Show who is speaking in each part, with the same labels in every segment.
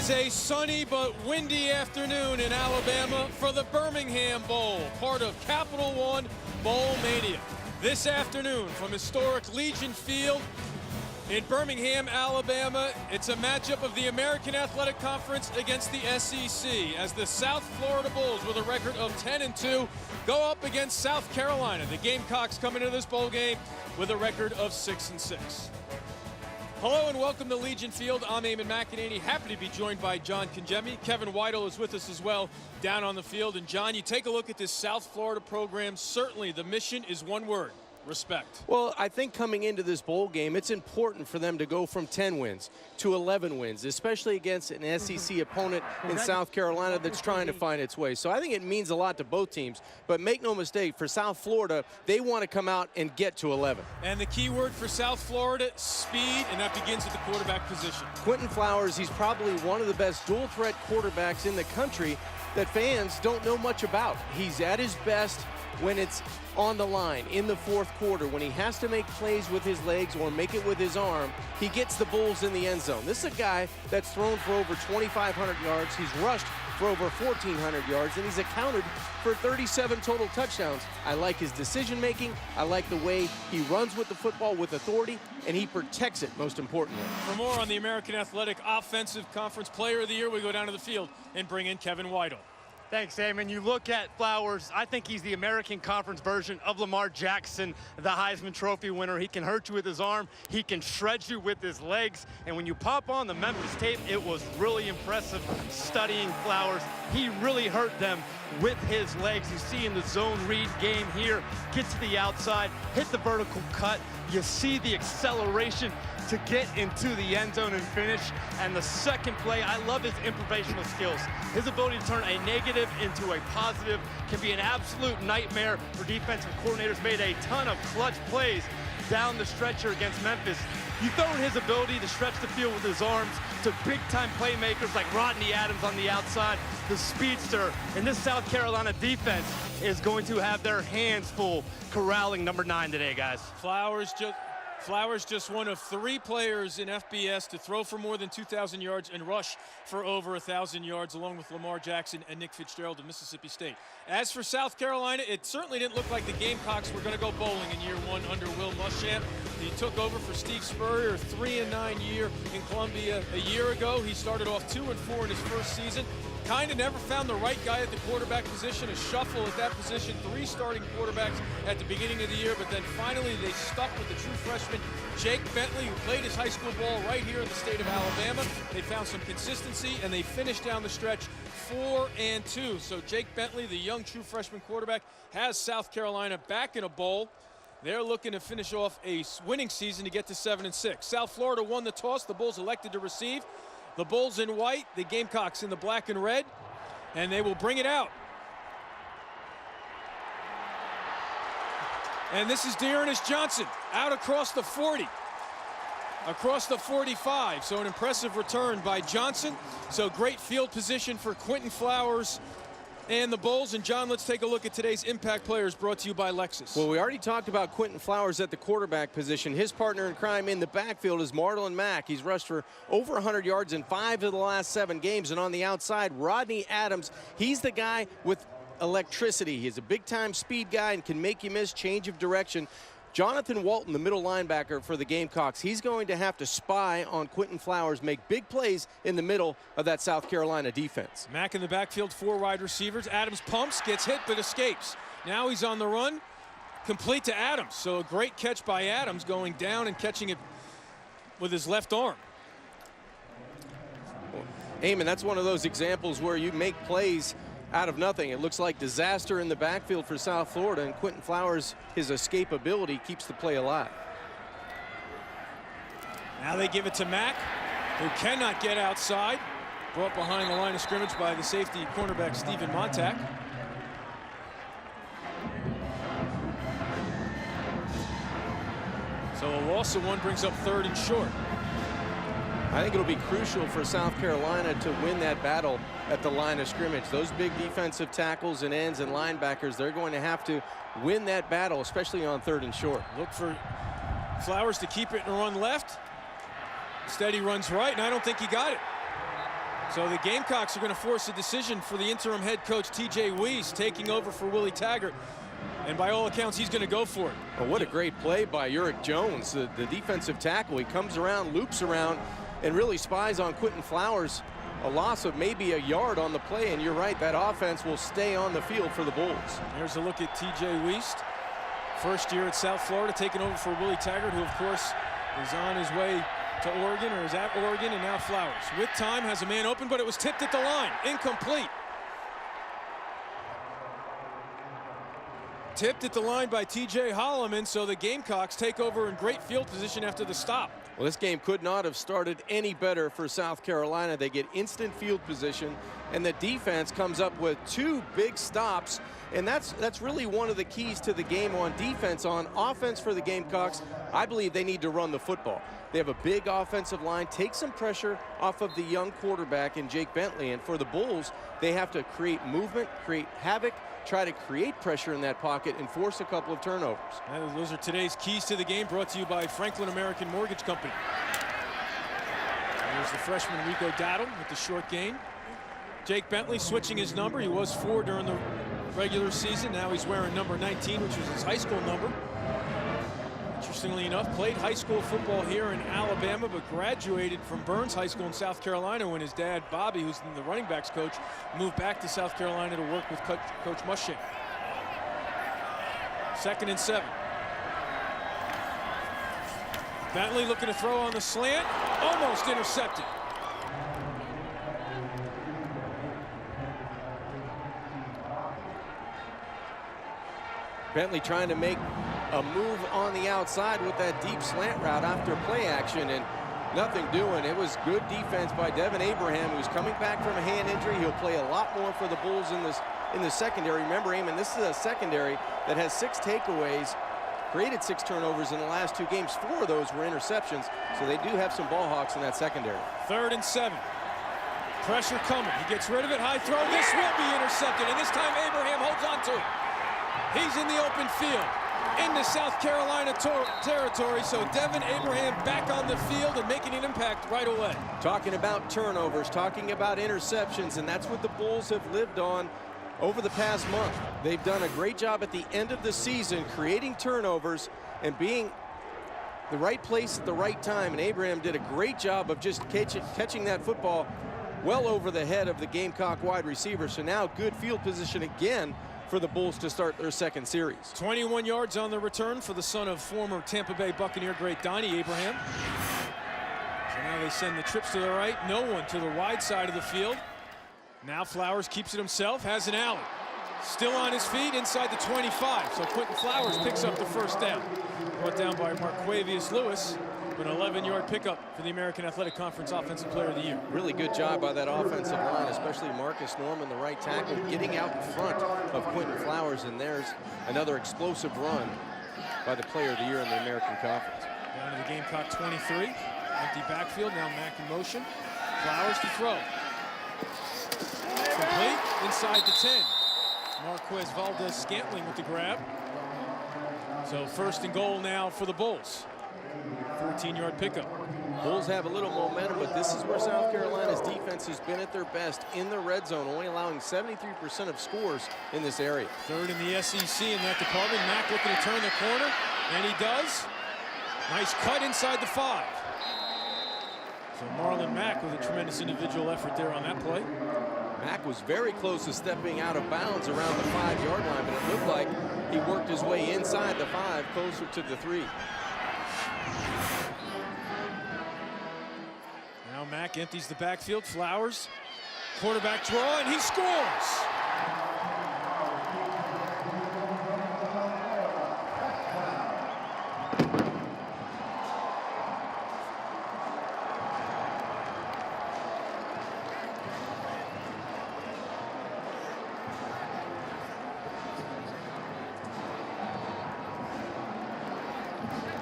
Speaker 1: is a sunny but windy afternoon in Alabama for the Birmingham Bowl, part of Capital One Bowl Mania. This afternoon from historic Legion Field in Birmingham, Alabama, it's a matchup of the American Athletic Conference against the SEC as the South Florida Bulls, with a record of 10-2, go up against South Carolina. The Gamecocks come into this bowl game with a record of 6-6. Hello and welcome to Legion Field. I'm Eamon McEnany. Happy to be joined by John Congemi. Kevin Weidel is with us as well down on the field. And John, you take a look at this South Florida program. Certainly the mission is one word: respect.
Speaker 2: Well, I think coming into this bowl game, it's important for them to go from 10 wins to 11 wins, especially against an SEC opponent in South Carolina that's trying to find its way. So I think it means a lot to both teams. But make no mistake, for South Florida, they want to come out and get to 11.
Speaker 1: And the key word for South Florida, speed, and that begins at the quarterback position.
Speaker 2: Quinton Flowers, he's probably one of the best dual-threat quarterbacks in the country that fans don't know much about. He's at his best when it's on the line in the fourth quarter, when he has to make plays with his legs or make it with his arm. He gets the Bulls in the end zone. This is a guy that's thrown for over 2,500 yards. He's rushed for over 1,400 yards, and he's accounted for 37 total touchdowns. I like his decision making. I like the way he runs with the football with authority, and he protects it, most importantly.
Speaker 1: For more on the American Athletic Offensive Conference Player of the Year, we go down to the field and bring in Kevin Weidel.
Speaker 3: Thanks, Eamon. You look at Flowers, I think he's the American Conference version of Lamar Jackson, the Heisman Trophy winner. He can hurt you with his arm. He can shred you with his legs. And when you pop on the Memphis tape, it was really impressive studying Flowers. He really hurt them with his legs. You see in the zone read game here, get to the outside, hit the vertical cut. You see the acceleration to get into the end zone and finish. And the second play, I love his improvisational skills. His ability to turn a negative into a positive can be an absolute nightmare for defensive coordinators. Made a ton of clutch plays down the stretcher against Memphis. You throw in his ability to stretch the field with his arms to big-time playmakers like Rodney Adams on the outside, the speedster, and this South Carolina defense is going to have their hands full corralling number 9 today, guys.
Speaker 1: Flowers just one of 3 players in FBS to throw for more than 2,000 yards and rush for over 1,000 yards, along with Lamar Jackson and Nick Fitzgerald of Mississippi State. As for South Carolina, it certainly didn't look like the Gamecocks were going to go bowling in year 1 under Will Muschamp. He took over for Steve Spurrier, a 3-9 year in Columbia a year ago. He started off 2-4 in his first season. Kind of never found the right guy at the quarterback position, a shuffle at that position, 3 starting quarterbacks at the beginning of the year, but then finally they stuck with the true freshman, Jake Bentley, who played his high school ball right here in the state of Alabama. They found some consistency, and they finished down the stretch 4-2. So Jake Bentley, the young true freshman quarterback, has South Carolina back in a bowl. They're looking to finish off a winning season to get to 7-6. South Florida won the toss. The Bulls elected to receive. The Bulls in white, the Gamecocks in the black and red, and they will bring it out. And this is Pyrrhus Johnson out across the 40, across the 45. So an impressive return by Johnson. So great field position for Quinton Flowers and the Bulls. And John, let's take a look at today's impact players, brought to you by Lexus.
Speaker 2: Well, we already talked about Quinton Flowers at the quarterback position. His partner in crime in the backfield is Marlon Mack. He's rushed for over 100 yards in 5 of the last 7 games. And on the outside, Rodney Adams, he's the guy with electricity. He's a big-time speed guy and can make you miss, change of direction. Jonathan Walton, the middle linebacker for the Gamecocks, he's going to have to spy on Quinton Flowers, make big plays in the middle of that South Carolina defense.
Speaker 1: Mack in the backfield, 4 wide receivers. Adams pumps, gets hit, but escapes. Now he's on the run, complete to Adams. So a great catch by Adams, going down and catching it with his left arm.
Speaker 2: Eamon, that's one of those examples where you make plays out of nothing. It looks like disaster in the backfield for South Florida, and Quinton Flowers, his escapability keeps the play alive.
Speaker 1: Now they give it to Mack, who cannot get outside. Brought behind the line of scrimmage by the safety cornerback Stephen Montack. So a loss of 1 brings up 3rd and short.
Speaker 2: I think it'll be crucial for South Carolina to win that battle at the line of scrimmage. Those big defensive tackles and ends and linebackers, they're going to have to win that battle, especially on 3rd and short.
Speaker 1: Look for Flowers to keep it and run left. Instead, he runs right, and I don't think he got it. So the Gamecocks are going to force a decision for the interim head coach, T.J. Weiss, taking over for Willie Taggart. And by all accounts, he's going to go for it.
Speaker 2: Well, what a great play by Pyrrhus Jones, the defensive tackle. He comes around, loops around, and really spies on Quinton Flowers. A loss of maybe a yard on the play, and you're right, that offense will stay on the field for the Bulls.
Speaker 1: Here's a look at T.J. Weiss. First year at South Florida, taking over for Willie Taggart, who, of course, is on his way to Oregon, or is at Oregon, and now Flowers. With time, has a man open, but it was tipped at the line. Incomplete. Tipped at the line by T.J. Holloman, so the Gamecocks take over in great field position after the stop.
Speaker 2: Well, this game could not have started any better for South Carolina. They get instant field position, and the defense comes up with 2 big stops, and that's really one of the keys to the game on defense. On offense for the Gamecocks, I believe they need to run the football. They have a big offensive line, take some pressure off of the young quarterback in Jake Bentley, and for the Bulls, they have to create movement, create havoc, try to create pressure in that pocket and force a couple of turnovers.
Speaker 1: Those are today's keys to the game, brought to you by Franklin American Mortgage Company. Here's the freshman Rico Dowdle with the short gain. Jake Bentley switching his number. He was 4 during the regular season. Now he's wearing number 19, which was his high school number. Interestingly enough, played high school football here in Alabama, but graduated from Burns High School in South Carolina when his dad, Bobby, who's the running backs coach, moved back to South Carolina to work with Coach Muschamp. 2nd and 7. Bentley looking to throw on the slant, almost intercepted.
Speaker 2: Bentley trying to make a move on the outside with that deep slant route after play action, and nothing doing. It was good defense by Devin Abraham, who's coming back from a hand injury. He'll play a lot more for the Bulls in the secondary. Remember, Eamon, this is a secondary that has 6 takeaways, created 6 turnovers in the last 2 games. 4 of those were interceptions, so they do have some ball hawks in that secondary.
Speaker 1: 3rd and 7. Pressure coming. He gets rid of it. High throw. This will be intercepted, and this time Abraham holds on to it. He's in the open field, into South Carolina territory, so Devin Abraham back on the field and making an impact right away.
Speaker 2: Talking about turnovers, talking about interceptions, and that's what the Bulls have lived on over the past month. They've done a great job at the end of the season creating turnovers and being the right place at the right time, and Abraham did a great job of just catching that football well over the head of the Gamecock wide receiver. So now good field position again for the Bulls to start their 2nd series.
Speaker 1: 21 yards on the return for the son of former Tampa Bay Buccaneer great Donnie Abraham. So now they send the trips to the right, no one to the wide side of the field. Now Flowers keeps it himself, has an alley. Still on his feet inside the 25, so Quinton Flowers picks up the 1st down. Brought down by Marquavius Lewis. An 11-yard pickup for the American Athletic Conference Offensive Player of the Year.
Speaker 2: Really good job by that offensive line, especially Marcus Norman, the right tackle, getting out in front of Quinton Flowers, and there's another explosive run by the Player of the Year in the American Conference.
Speaker 1: Down to the Gamecock 23, empty backfield, now Mack in motion. Flowers to throw. Complete, inside the 10. Marquez Valdez-Scantling with the grab. So 1st and goal now for the Bulls. 14-yard pickup.
Speaker 2: Bulls have a little momentum, but this is where South Carolina's defense has been at their best in the red zone, only allowing 73% of scores in this area.
Speaker 1: 3rd in the SEC in that department. Mack looking to turn the corner, and he does. Nice cut inside the 5. So Marlon Mack with a tremendous individual effort there on that play.
Speaker 2: Mack was very close to stepping out of bounds around the 5-yard line, but it looked like he worked his way inside the 5, closer to the 3.
Speaker 1: Now Mack empties the backfield. Flowers, quarterback draw, and he scores.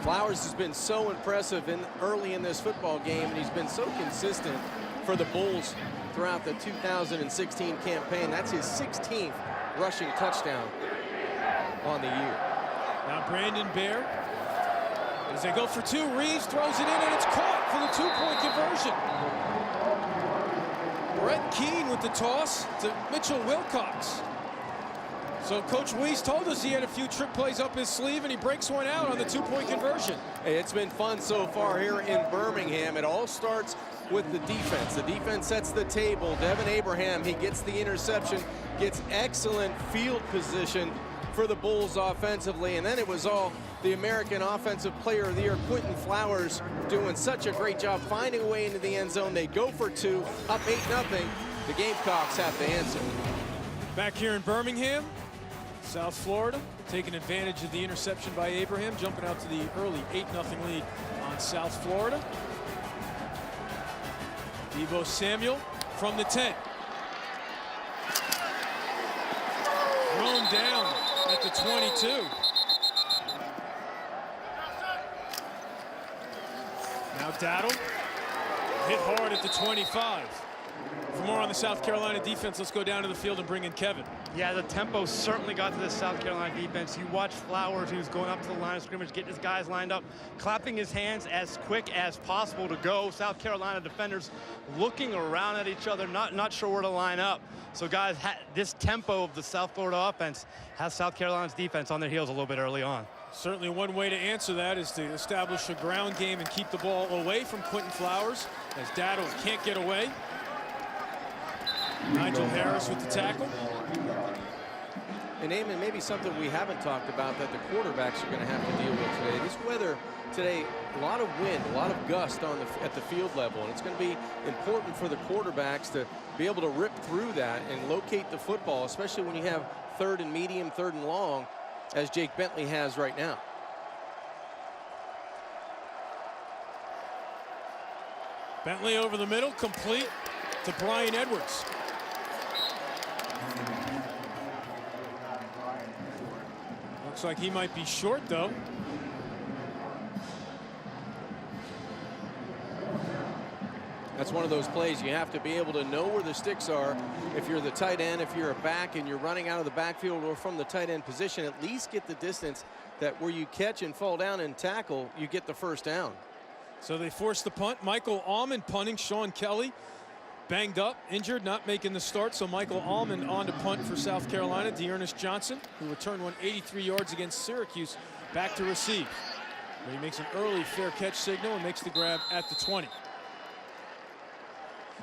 Speaker 2: Flowers has been so impressive early in this football game, and he's been so consistent for the Bulls throughout the 2016 campaign. That's his 16th rushing touchdown on the year.
Speaker 1: Now Brandon Bear, as they go for 2, Reeves throws it in, and it's caught for the 2-point conversion. Brett Keane with the toss to Mitchell Wilcox. So Coach Weiss told us he had a few trick plays up his sleeve, and he breaks one out on the two-point conversion.
Speaker 2: Hey, it's been fun so far here in Birmingham. It all starts with the defense. The defense sets the table. Devin Abraham, he gets the interception, gets excellent field position for the Bulls offensively, and then it was all the American Offensive Player of the Year, Quinton Flowers, doing such a great job finding a way into the end zone. They go for two, up 8-0. The Gamecocks have to answer.
Speaker 1: Back here in Birmingham, South Florida, taking advantage of the interception by Abraham, jumping out to the early 8-0 lead on South Florida. Devo Samuel from the 10. Thrown down at the 22. Now Daddle hit hard at the 25. For more on the South Carolina defense, let's go down to the field and bring in Kevin.
Speaker 3: Yeah, the tempo certainly got to the South Carolina defense. You watch Flowers, who's going up to the line of scrimmage, getting his guys lined up, clapping his hands as quick as possible to go. South Carolina defenders looking around at each other, not sure where to line up. So guys, this tempo of the South Florida offense has South Carolina's defense on their heels a little bit early on.
Speaker 1: Certainly one way to answer that is to establish a ground game and keep the ball away from Quinton Flowers, as Daddle can't get away. Nigel Harris with the tackle.
Speaker 2: And Eamon, maybe something we haven't talked about that the quarterbacks are going to have to deal with today. This weather today, a lot of wind, a lot of gust at the field level, and it's going to be important for the quarterbacks to be able to rip through that and locate the football, especially when you have third and medium, third and long, as Jake Bentley has right now.
Speaker 1: Bentley over the middle, complete to Brian Edwards. Looks like he might be short, though.
Speaker 2: That's one of those plays you have to be able to know where the sticks are. If you're the tight end, if you're a back and you're running out of the backfield or from the tight end position, at least get the distance that where you catch and fall down and tackle, you get the first down.
Speaker 1: So they force the punt. Michael Allman punting. Sean Kelly banged up, injured, not making the start. So Michael Allman on to punt for South Carolina. Pyrrhus Johnson, who returned 183 yards against Syracuse, back to receive. But he makes an early fair catch signal and makes the grab at the 20.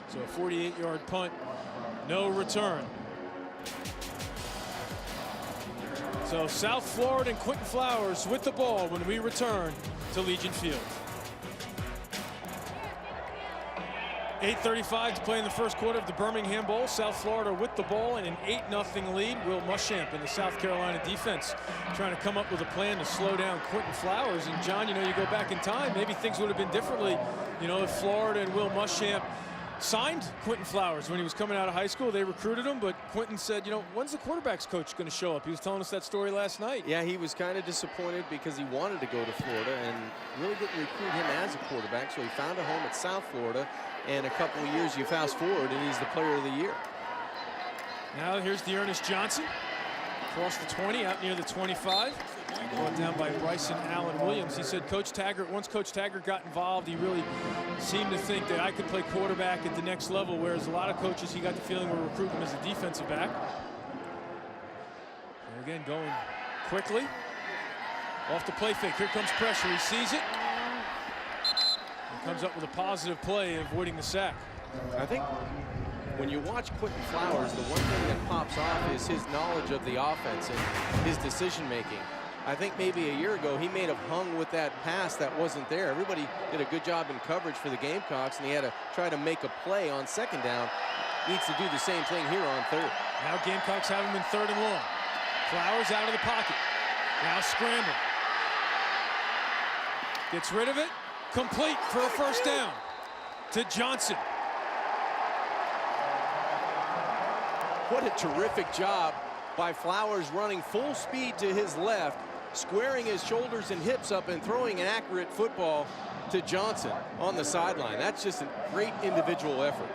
Speaker 1: So a 48-yard punt, no return. So South Florida and Quinton Flowers with the ball when we return to Legion Field. 8:35 to play in the first quarter of the Birmingham Bowl. South Florida with the ball and an 8-0 lead. Will Muschamp in the South Carolina defense trying to come up with a plan to slow down Quinton Flowers. And John, you know, you go back in time, maybe things would have been differently, you know, if Florida and Will Muschamp signed Quinton Flowers when he was coming out of high school. They recruited him, but Quinton said, you know, when's the quarterback's coach going to show up? He was telling us that story last night.
Speaker 2: Yeah, he was kind of disappointed because he wanted to go to Florida and really didn't recruit him as a quarterback. So he found a home at South Florida, and a couple of years you fast forward and he's the player of the year.
Speaker 1: Now here's Pyrrhus Johnson across the 20, out near the 25. Brought down by Bryson Allen Williams. He said Coach Taggart, once Coach Taggart got involved, he really seemed to think that I could play quarterback at the next level, whereas a lot of coaches, he got the feeling, were recruiting him as a defensive back. And again, going quickly. Off the play fake. Here comes pressure. He sees it. And comes up with a positive play, avoiding the sack.
Speaker 2: I think when you watch Quinton Flowers, the one thing that pops off is his knowledge of the offense and his decision-making. I think maybe a year ago he may have hung with that pass that wasn't there. Everybody did a good job in coverage for the Gamecocks, and he had to try to make a play on second down. Needs to do the same thing here on third.
Speaker 1: Now Gamecocks have him in 3rd and long. Flowers out of the pocket. Now scramble. Gets rid of it. Complete for a first down to Johnson.
Speaker 2: What a terrific job by Flowers, running full speed to his left, squaring his shoulders and hips up and throwing an accurate football to Johnson on the sideline. That's just a great individual effort.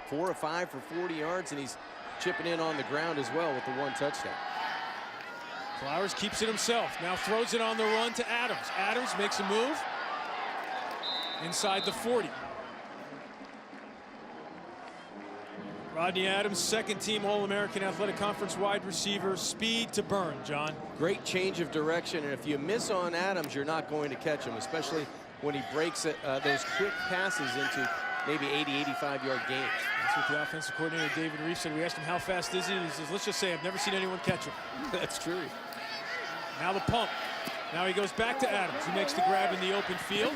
Speaker 2: 4 of 5 for 40 yards, and he's chipping in on the ground as well with the 1 touchdown.
Speaker 1: Flowers keeps it himself. Now throws it on the run to Adams. Adams makes a move inside the 40. Rodney Adams, second-team All-American Athletic Conference wide receiver, speed to burn, John.
Speaker 2: Great change of direction, and if you miss on Adams, you're not going to catch him, especially when he breaks those quick passes into maybe 80, 85-yard gains.
Speaker 1: That's what the offensive coordinator, David Reeves, said. We asked him how fast is he, and he says, let's just say I've never seen anyone catch him.
Speaker 2: That's true.
Speaker 1: Now the pump. Now he goes back to Adams, who makes the grab in the open field.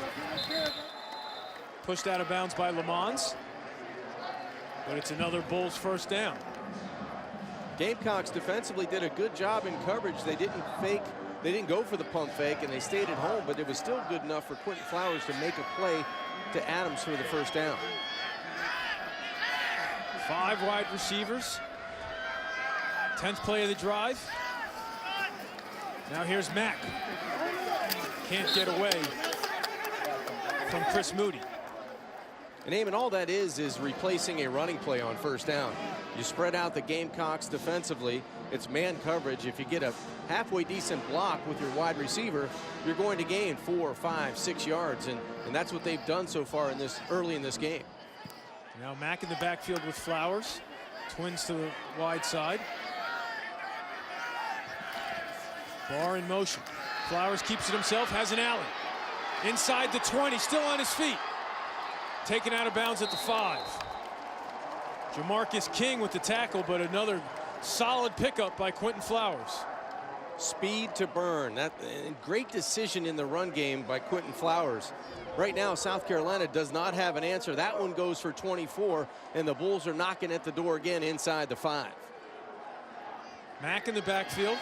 Speaker 1: Pushed out of bounds by Lamons. But it's another Bulls first down.
Speaker 2: Gamecocks defensively did a good job in coverage. They didn't fake, they didn't go for the pump fake, and they stayed at home, but it was still good enough for Quinton Flowers to make a play to Adams for the first down.
Speaker 1: 5 wide receivers. 10th play of the drive. Now here's Mack. Can't get away from Chris Moody.
Speaker 2: And Eamon, all that is replacing a running play on first down. You spread out the Gamecocks defensively. It's man coverage. If you get a halfway decent block with your wide receiver, you're going to gain 4, 5, 6 yards. And that's what they've done so far in this early in this game.
Speaker 1: Now Mack in the backfield with Flowers. Twins to the wide side. Barr in motion. Flowers keeps it himself, has an alley. Inside the 20, still on his feet. Taken out of bounds at the 5. Jamarcus King with the tackle, but another solid pickup by Quinton Flowers.
Speaker 2: Speed to burn. That great decision in the run game by Quinton Flowers. Right now, South Carolina does not have an answer. That one goes for 24, and the Bulls are knocking at the door again inside the 5.
Speaker 1: Mack in the backfield.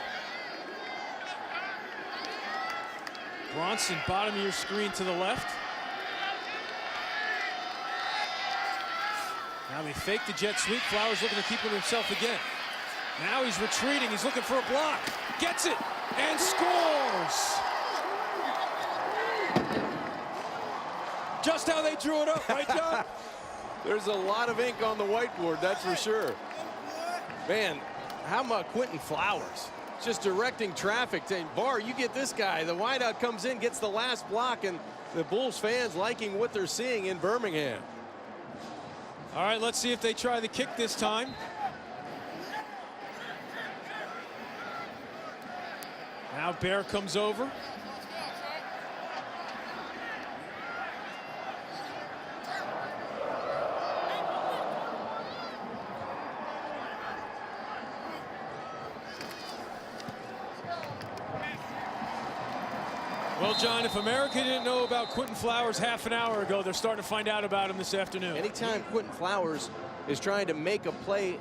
Speaker 1: Bronson, bottom of your screen to the left. Now they fake the jet sweep. Flowers looking to keep it himself again. Now he's retreating. He's looking for a block. Gets it and scores. Just how they drew it up, right, John?
Speaker 2: There's a lot of ink on the whiteboard, that's for sure. Man, how about Quinton Flowers? Just directing traffic, saying, Barr, you get this guy. The wideout comes in, gets the last block, and the Bulls fans liking what they're seeing in Birmingham.
Speaker 1: All right, let's see if they try the kick this time. Now Bear comes over. Well, John, if America didn't know about Quinton Flowers half an hour ago, they're starting to find out about him this afternoon.
Speaker 2: Anytime Quinton Flowers is trying to make a play,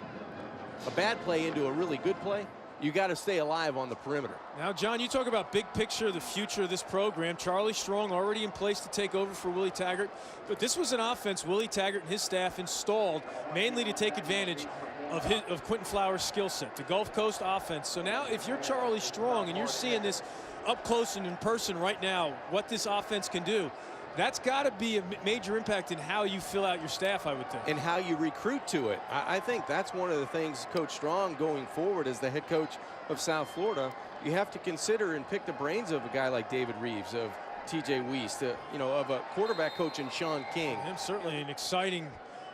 Speaker 2: a bad play into a really good play, you got to stay alive on the perimeter.
Speaker 1: Now, John, you talk about big picture, the future of this program. Charlie Strong already in place to take over for Willie Taggart. But this was an offense Willie Taggart and his staff installed mainly to take advantage of Quinton Flowers' skill set, the Gulf Coast offense. So now if you're Charlie Strong and you're seeing this up close and in person right now, what this offense can do, that's got to be a major impact in how you fill out your staff, I would think.
Speaker 2: And how you recruit to it. I think that's one of the things Coach Strong going forward as the head coach of South Florida, you have to consider and pick the brains of a guy like David Reeves, of TJ Weiss, you know, of a quarterback coach in Sean King.
Speaker 1: And certainly an exciting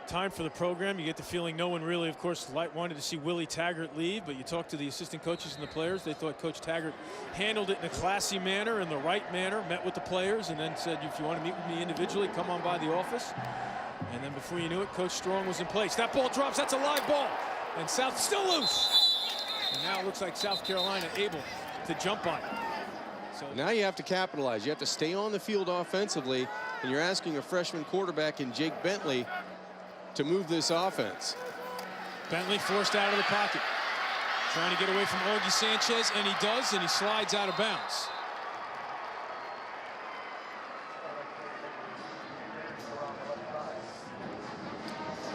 Speaker 1: time for the program. You get the feeling no one really, of course, wanted to see Willie Taggart leave, but you talk to the assistant coaches and the players, they thought Coach Taggart handled it in a classy manner, in the right manner, met with the players, and then said, if you want to meet with me individually, come on by the office. And then before you knew it, Coach Strong was in place. That ball drops, that's a live ball, and South still loose. And now it looks like South Carolina able to jump on it. So
Speaker 2: now you have to capitalize. You have to stay on the field offensively, and you're asking a freshman quarterback in Jake Bentley to move this offense.
Speaker 1: Bentley forced out of the pocket, trying to get away from Augie Sanchez, and he does, and he slides out of bounds.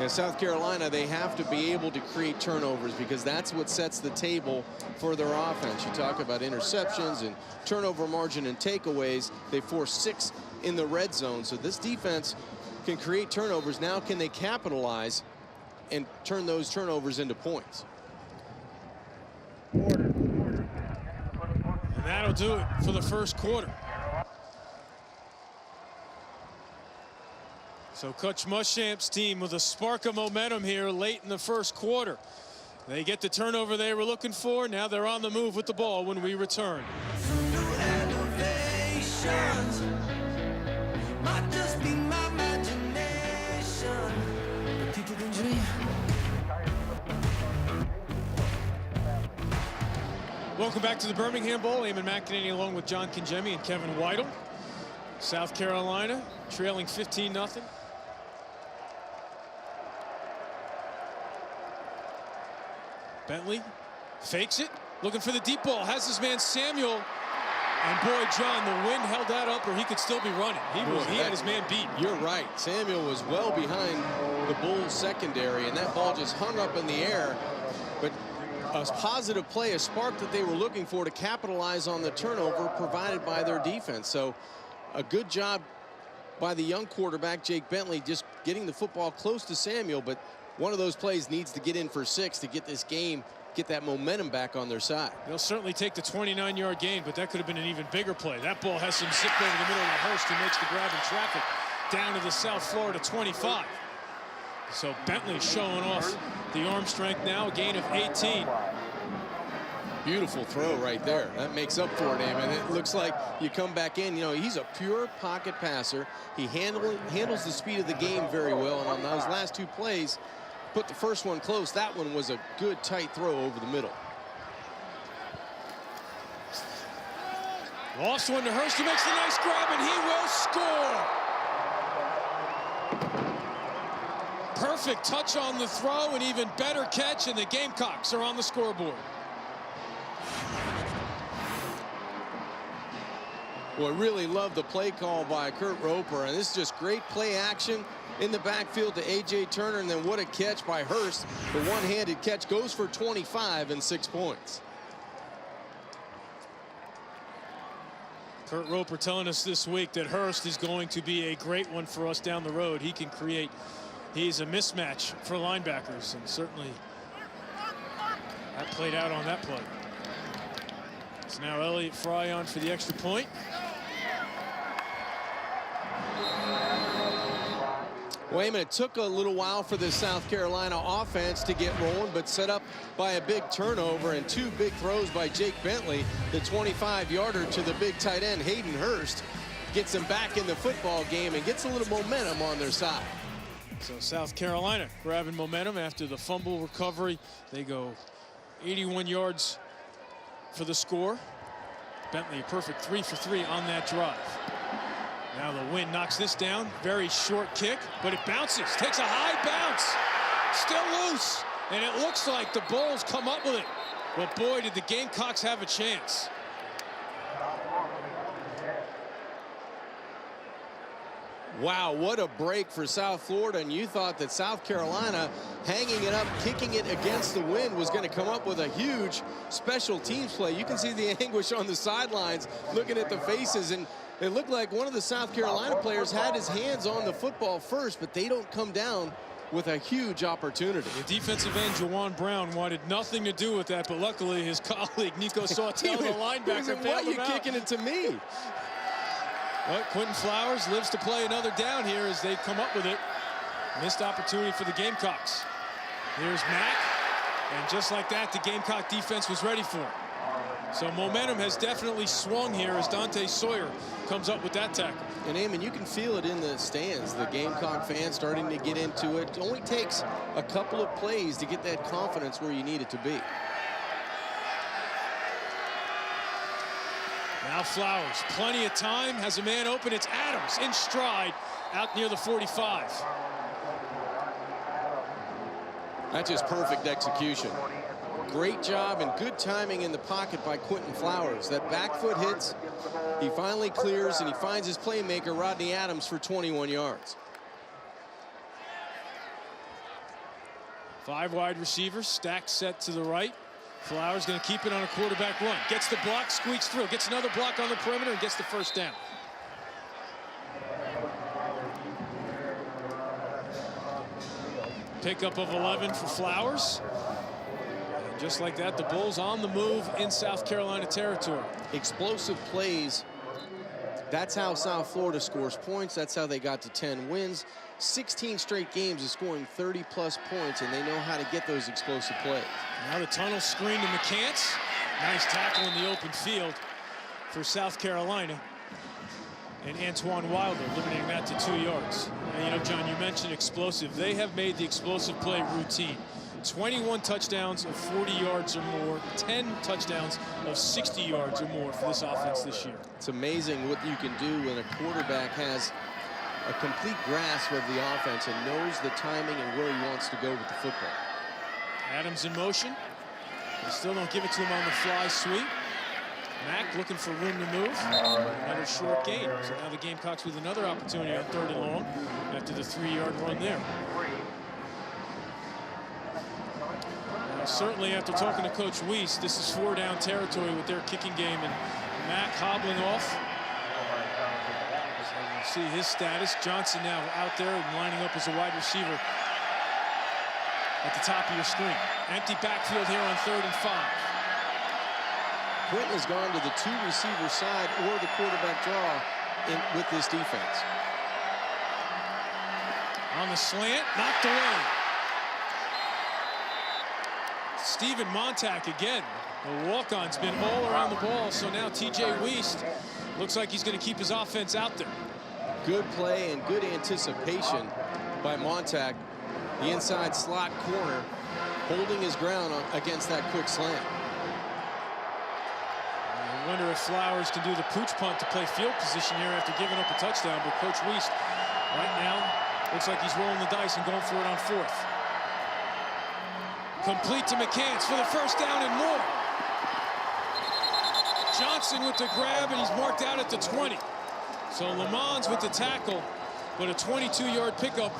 Speaker 2: In South Carolina, they have to be able to create turnovers because that's what sets the table for their offense. You talk about interceptions and turnover margin and takeaways. They forced 6 in the red zone, so this defense can create turnovers. Now can they capitalize and turn those turnovers into points?
Speaker 1: And that'll do it for the first quarter. So Coach Muschamp's team with a spark of momentum here late in the first quarter. They get the turnover they were looking for. Now they're on the move with the ball when we return. Welcome back to the Birmingham Bowl. Eamon McEnany along with John Kingemi and Kevin Weidel. South Carolina trailing 15-0. Bentley fakes it, looking for the deep ball, has his man Samuel, and boy, John, the wind held that up or he could still be running. He had his man beat.
Speaker 2: You're right. Samuel was well behind the Bulls secondary, and that ball just hung up in the air. But a positive play, a spark that they were looking for to capitalize on the turnover provided by their defense. So a good job by the young quarterback, Jake Bentley, just getting the football close to Samuel, but one of those plays needs to get in for 6 to get this game, get that momentum back on their side.
Speaker 1: They'll certainly take the 29-yard gain, but that could have been an even bigger play. That ball has some zip over the middle of Hurst, who makes the grab in traffic down to the South Florida 25. So Bentley showing off the arm strength now, a gain of 18.
Speaker 2: Beautiful throw right there. That makes up for it, and it looks like you come back in. You know, he's a pure pocket passer. He handles the speed of the game very well, and on those last 2 plays, put the first one close. That one was a good tight throw over the middle.
Speaker 1: Lost one to Hurst, who makes the nice grab, and he will score. Perfect touch on the throw, an even better catch, and the Gamecocks are on the scoreboard.
Speaker 2: Well, I really love the play call by Kurt Roper, and this is just great play action in the backfield to A.J. Turner, and then what a catch by Hurst. The one-handed catch goes for 25 and 6 points.
Speaker 1: Kurt Roper telling us this week that Hurst is going to be a great one for us down the road. He can create, he's a mismatch for linebackers, and certainly that played out on that play. It's now Elliott Fry on for the extra point.
Speaker 2: Wait a minute, it took a little while for the South Carolina offense to get rolling, but set up by a big turnover and 2 big throws by Jake Bentley. The 25-yarder to the big tight end, Hayden Hurst, gets them back in the football game and gets a little momentum on their side.
Speaker 1: So South Carolina grabbing momentum after the fumble recovery. They go 81 yards for the score. Bentley a perfect 3 for 3 on that drive. Now the wind knocks this down. Very short kick, but it bounces. Takes a high bounce. Still loose. And it looks like the Bulls come up with it. But boy, did the Gamecocks have a chance.
Speaker 2: Wow, what a break for South Florida. And you thought that South Carolina, hanging it up, kicking it against the wind, was going to come up with a huge special teams play. You can see the anguish on the sidelines looking at the faces, and it looked like one of the South Carolina players had his hands on the football first, but they don't come down with a huge opportunity.
Speaker 1: The defensive end, Jawan Brown, wanted nothing to do with that, but luckily his colleague, Nico Sawtell, the linebacker,
Speaker 2: why are you kicking it to me?
Speaker 1: But Quinton Flowers lives to play another down here as they come up with it. Missed opportunity for the Gamecocks. Here's Mack, and just like that, the Gamecock defense was ready for it. So momentum has definitely swung here as Dante Sawyer comes up with that tackle.
Speaker 2: And Eamon, you can feel it in the stands. The Gamecock fans starting to get into it. It only takes a couple of plays to get that confidence where you need it to be.
Speaker 1: Now Flowers, plenty of time, has a man open. It's Adams in stride out near the 45.
Speaker 2: That's just perfect execution. Great job and good timing in the pocket by Quinton Flowers. That back foot hits, he finally clears, and he finds his playmaker, Rodney Adams, for 21 yards.
Speaker 1: 5 wide receivers, stacked set to the right. Flowers going to keep it on a quarterback run. Gets the block, squeaks through, gets another block on the perimeter, and gets the first down. Pickup of 11 for Flowers. And just like that, the Bulls on the move in South Carolina territory.
Speaker 2: Explosive plays That's how South Florida scores points. That's how they got to 10 wins. 16 straight games of scoring 30-plus points, and they know how to get those explosive plays.
Speaker 1: Now the tunnel screen to McCants. Nice tackle in the open field for South Carolina. And Antoine Wilder limiting that to 2 yards. And, you know, John, you mentioned explosive. They have made the explosive play routine. 21 touchdowns of 40 yards or more, 10 touchdowns of 60 yards or more for this offense this year.
Speaker 2: It's amazing what you can do when a quarterback has a complete grasp of the offense and knows the timing and where he wants to go with the football.
Speaker 1: Adams in motion. They still don't give it to him on the fly sweep. Mack looking for room to move. Another short gain. So now the Gamecocks with another opportunity on 3rd and long after the 3-yard run there. Now, certainly after talking to Coach Weiss, this is 4-down territory with their kicking game, and Mack hobbling off. So you see his status. Johnson now out there and lining up as a wide receiver at the top of your screen. Empty backfield here on 3rd and 5.
Speaker 2: Quinton has gone to the 2-receiver side or the quarterback draw with this defense.
Speaker 1: On the slant, knocked away. Stephen Montag again. The walk-on's been all around the ball, so now T.J. Weiss looks like he's going to keep his offense out there.
Speaker 2: Good play and good anticipation by Montag, the inside slot corner, holding his ground against that quick slant.
Speaker 1: I wonder if Flowers can do the pooch punt to play field position here after giving up a touchdown, but Coach Weiss right now looks like he's rolling the dice and going for it on 4th. Complete to McCants for the 1st down and more. Johnson with the grab, and he's marked out at the 20. So Lamons with the tackle, but a 22-yard pickup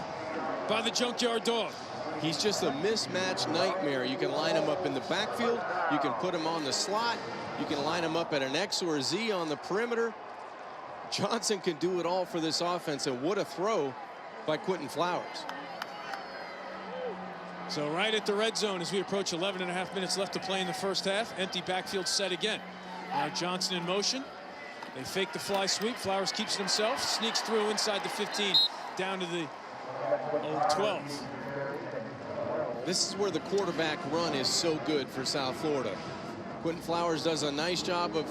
Speaker 1: by the Junkyard Dog.
Speaker 2: He's just a mismatch nightmare. You can line him up in the backfield. You can put him on the slot. You can line him up at an X or a Z on the perimeter. Johnson can do it all for this offense, and what a throw by Quinton Flowers.
Speaker 1: So right at the red zone as we approach 11.5 minutes left to play in the 1st half. Empty backfield set again. Now Johnson in motion. They fake the fly sweep. Flowers keeps it himself, sneaks through inside the 15, down to the 12.
Speaker 2: This is where the quarterback run is so good for South Florida. Quinton Flowers does a nice job of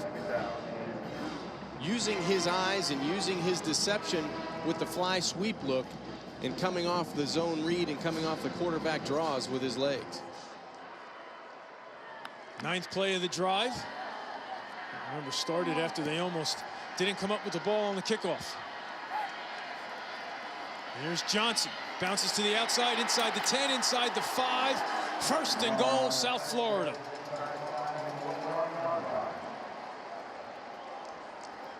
Speaker 2: using his eyes and using his deception with the fly sweep look and coming off the zone read and coming off the quarterback draws with his legs.
Speaker 1: 9th play of the drive. Remember, started after they almost didn't come up with the ball on the kickoff. Here's Johnson. Bounces to the outside, inside the 10, inside the 5. 1st and goal, South Florida.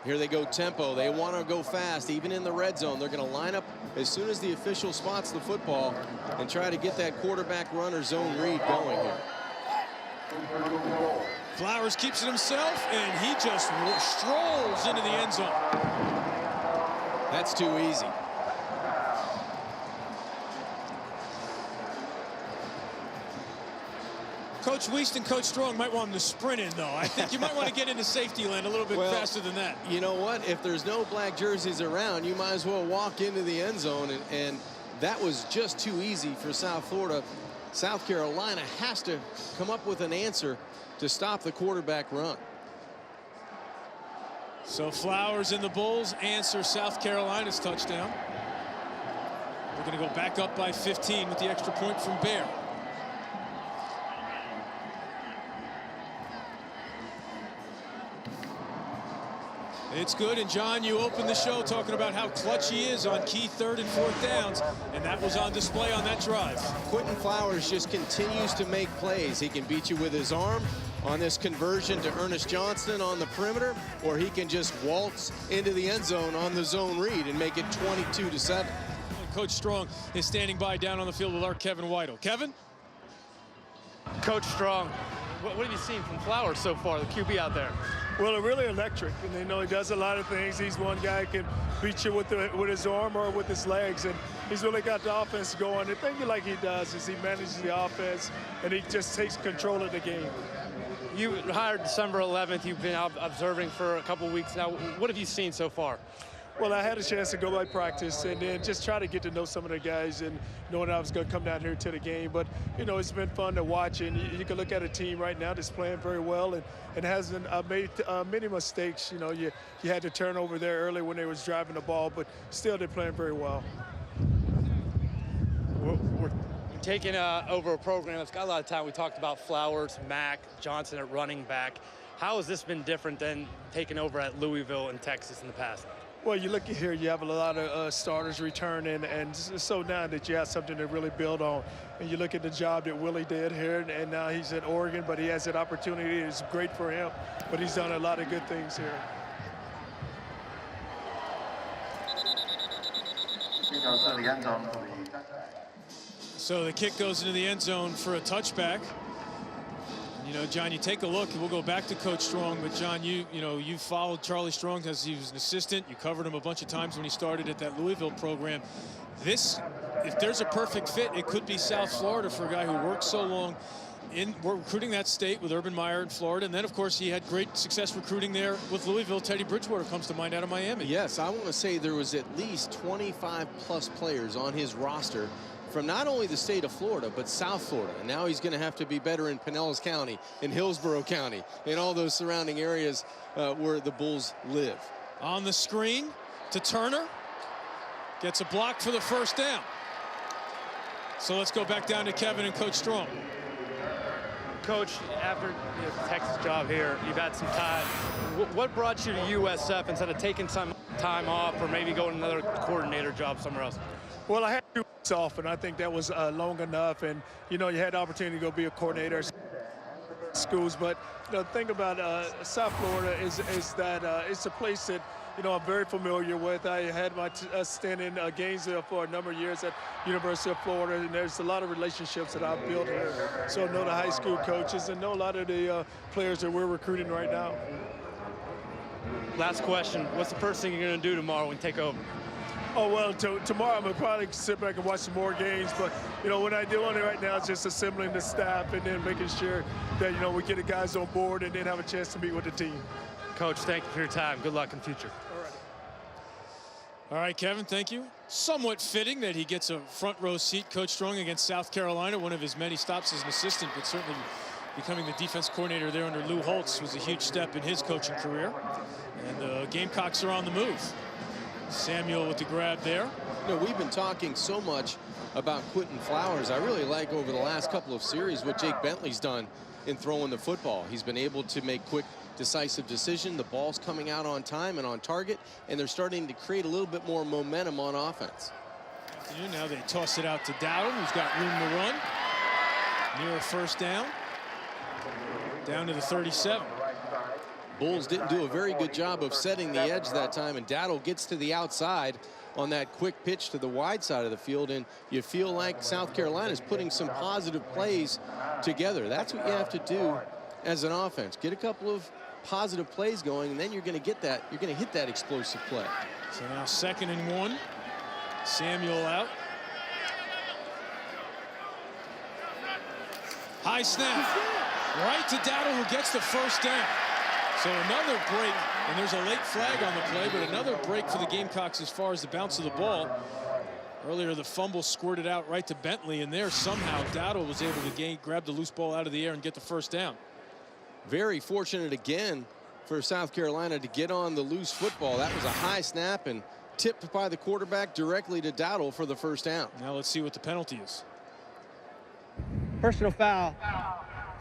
Speaker 2: Here they go tempo. They want to go fast, even in the red zone. They're going to line up as soon as the official spots the football and try to get that quarterback run or zone read going here.
Speaker 1: Flowers keeps it himself, and he just strolls into the end zone.
Speaker 2: That's too easy.
Speaker 1: Coach Weiss and Coach Strong might want him to sprint in, though. I think you might want to get into safety land a little bit faster than that.
Speaker 2: You know what? If there's no black jerseys around, you might as well walk into the end zone, and that was just too easy for South Florida. South Carolina has to come up with an answer to stop the quarterback run.
Speaker 1: So Flowers and the Bulls answer South Carolina's touchdown. We're going to go back up by 15 with the extra point from Bear. It's good, and John, you opened the show talking about how clutch he is on key 3rd and 4th downs, and that was on display on that drive.
Speaker 2: Quinton Flowers just continues to make plays. He can beat you with his arm on this conversion to Ernest Johnson on the perimeter, or he can just waltz into the end zone on the zone read and make it 22-7.
Speaker 1: Coach Strong is standing by down on the field with our Kevin Whittle. Kevin?
Speaker 3: Coach Strong, what have you seen from Flowers so far, the QB out there?
Speaker 4: Well, really electric, and you know he does a lot of things. He's one guy who can beat you with his arm or with his legs, and he's really got the offense going. The thing you like he does is he manages the offense, and he just takes control of the game.
Speaker 3: You hired December 11th. You've been out observing for a couple weeks now. What have you seen so far?
Speaker 4: Well, I had a chance to go by practice and then just try to get to know some of the guys and knowing I was going to come down here to the game. But, you know, it's been fun to watch. And you can look at a team right now that's playing very well and hasn't made many mistakes. You know, you had to turn over there early when they was driving the ball, but still they're playing very well.
Speaker 3: We're taking over a program that's got a lot of time. We talked about Flowers, Mack, Johnson at running back. How has this been different than taking over at Louisville and Texas in the past?
Speaker 4: Well, you look at here, you have a lot of starters returning, and so now that you have something to really build on. And you look at the job that Willie did here, and now he's at Oregon, but he has that opportunity. It's great for him, but he's done a lot of good things here.
Speaker 1: So the kick goes into the end zone for a touchback. You know, John, you take a look, and we'll go back to Coach Strong, but John, you followed Charlie Strong as he was an assistant. You covered him a bunch of times when he started at that Louisville program. This, if there's a perfect fit, it could be South Florida for a guy who worked so long in recruiting that state with Urban Meyer in Florida. And then, of course, he had great success recruiting there with Louisville. Teddy Bridgewater comes to mind out of Miami.
Speaker 2: Yes, I want to say there was at least 25-plus players on his roster from not only the state of Florida, but South Florida. And now he's going to have to be better in Pinellas County, in Hillsborough County, in all those surrounding areas where the Bulls live.
Speaker 1: On the screen to Turner. Gets a block for the first down. So let's go back down to Kevin and Coach Strong.
Speaker 3: Coach, after your Texas job here, you've had some time. What brought you to USF instead of taking some time off or maybe going to another coordinator job somewhere else?
Speaker 4: Well, I had 2 weeks off, and I think that was long enough. And, you know, you had the opportunity to go be a coordinator at schools. But the thing about South Florida is that it's a place that, you know, I'm very familiar with. I had my stint in Gainesville for a number of years at University of Florida, and there's a lot of relationships that I've built here. So I know the high school coaches and know a lot of the players that we're recruiting right now.
Speaker 3: Last question. What's the first thing you're going to do tomorrow when you take over?
Speaker 4: Oh, well, tomorrow I'm going to probably sit back and watch some more games. But, you know, what I'm doing right now is just assembling the staff and then making sure that, you know, we get the guys on board and then have a chance to meet with the team.
Speaker 3: Coach, thank you for your time. Good luck in the future.
Speaker 1: All right, Kevin, thank you. Somewhat fitting that he gets a front row seat, Coach Strong, against South Carolina. One of his many stops as an assistant, but certainly becoming the defense coordinator there under Lou Holtz was a huge step in his coaching career. And the Gamecocks are on the move. Samuel with the grab there.
Speaker 2: You know, we've been talking so much about Quinton Flowers. I really like over the last couple of series what Jake Bentley's done in throwing the football. He's been able to make quick, decisive decision. The ball's coming out on time and on target, and they're starting to create a little bit more momentum on offense.
Speaker 1: Now they toss it out to Dowden, who's got room to run. Near a first down. Down to the 37.
Speaker 2: Bulls didn't do a very good job of setting the edge that time, and Dowdle gets to the outside on that quick pitch to the wide side of the field, and you feel like South Carolina is putting some positive plays together. That's what you have to do as an offense. Get a couple of positive plays going, and then you're going to get that. You're going to hit that explosive play.
Speaker 1: So now 2nd and 1. Samuel out. High snap. Right to Dowdle, who gets the first down. So another break, and there's a late flag on the play, but another break for the Gamecocks as far as the bounce of the ball. Earlier, the fumble squirted out right to Bentley, and there somehow Dowdle was able to grab the loose ball out of the air and get the first down.
Speaker 2: Very fortunate again for South Carolina to get on the loose football. That was a high snap and tipped by the quarterback directly to Dowdle for the first down.
Speaker 1: Now let's see what the penalty is.
Speaker 5: Personal foul,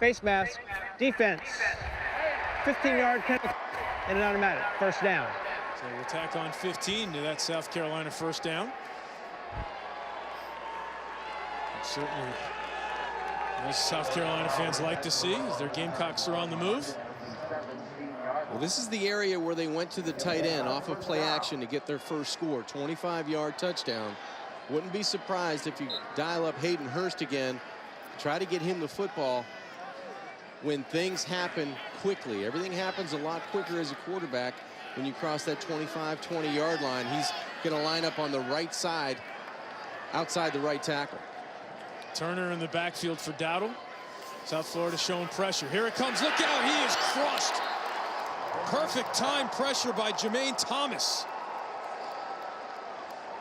Speaker 5: face mask, defense, 15-yard penalty, and an automatic, first down.
Speaker 1: So we'll tack on 15 to that South Carolina first down. And certainly, as South Carolina fans like to see, as their Gamecocks are on the move.
Speaker 2: Well, this is the area where they went to the tight end off of play action to get their first score, 25-yard touchdown. Wouldn't be surprised if you dial up Hayden Hurst again, try to get him the football. when things happen quickly. Everything happens a lot quicker as a quarterback when you cross that 25, 20-yard line. He's going to line up on the right side, outside the right tackle.
Speaker 1: Turner in the backfield for Dowdle. South Florida showing pressure. Here it comes. Look out. He is crushed. Perfect time pressure by Jermaine Thomas.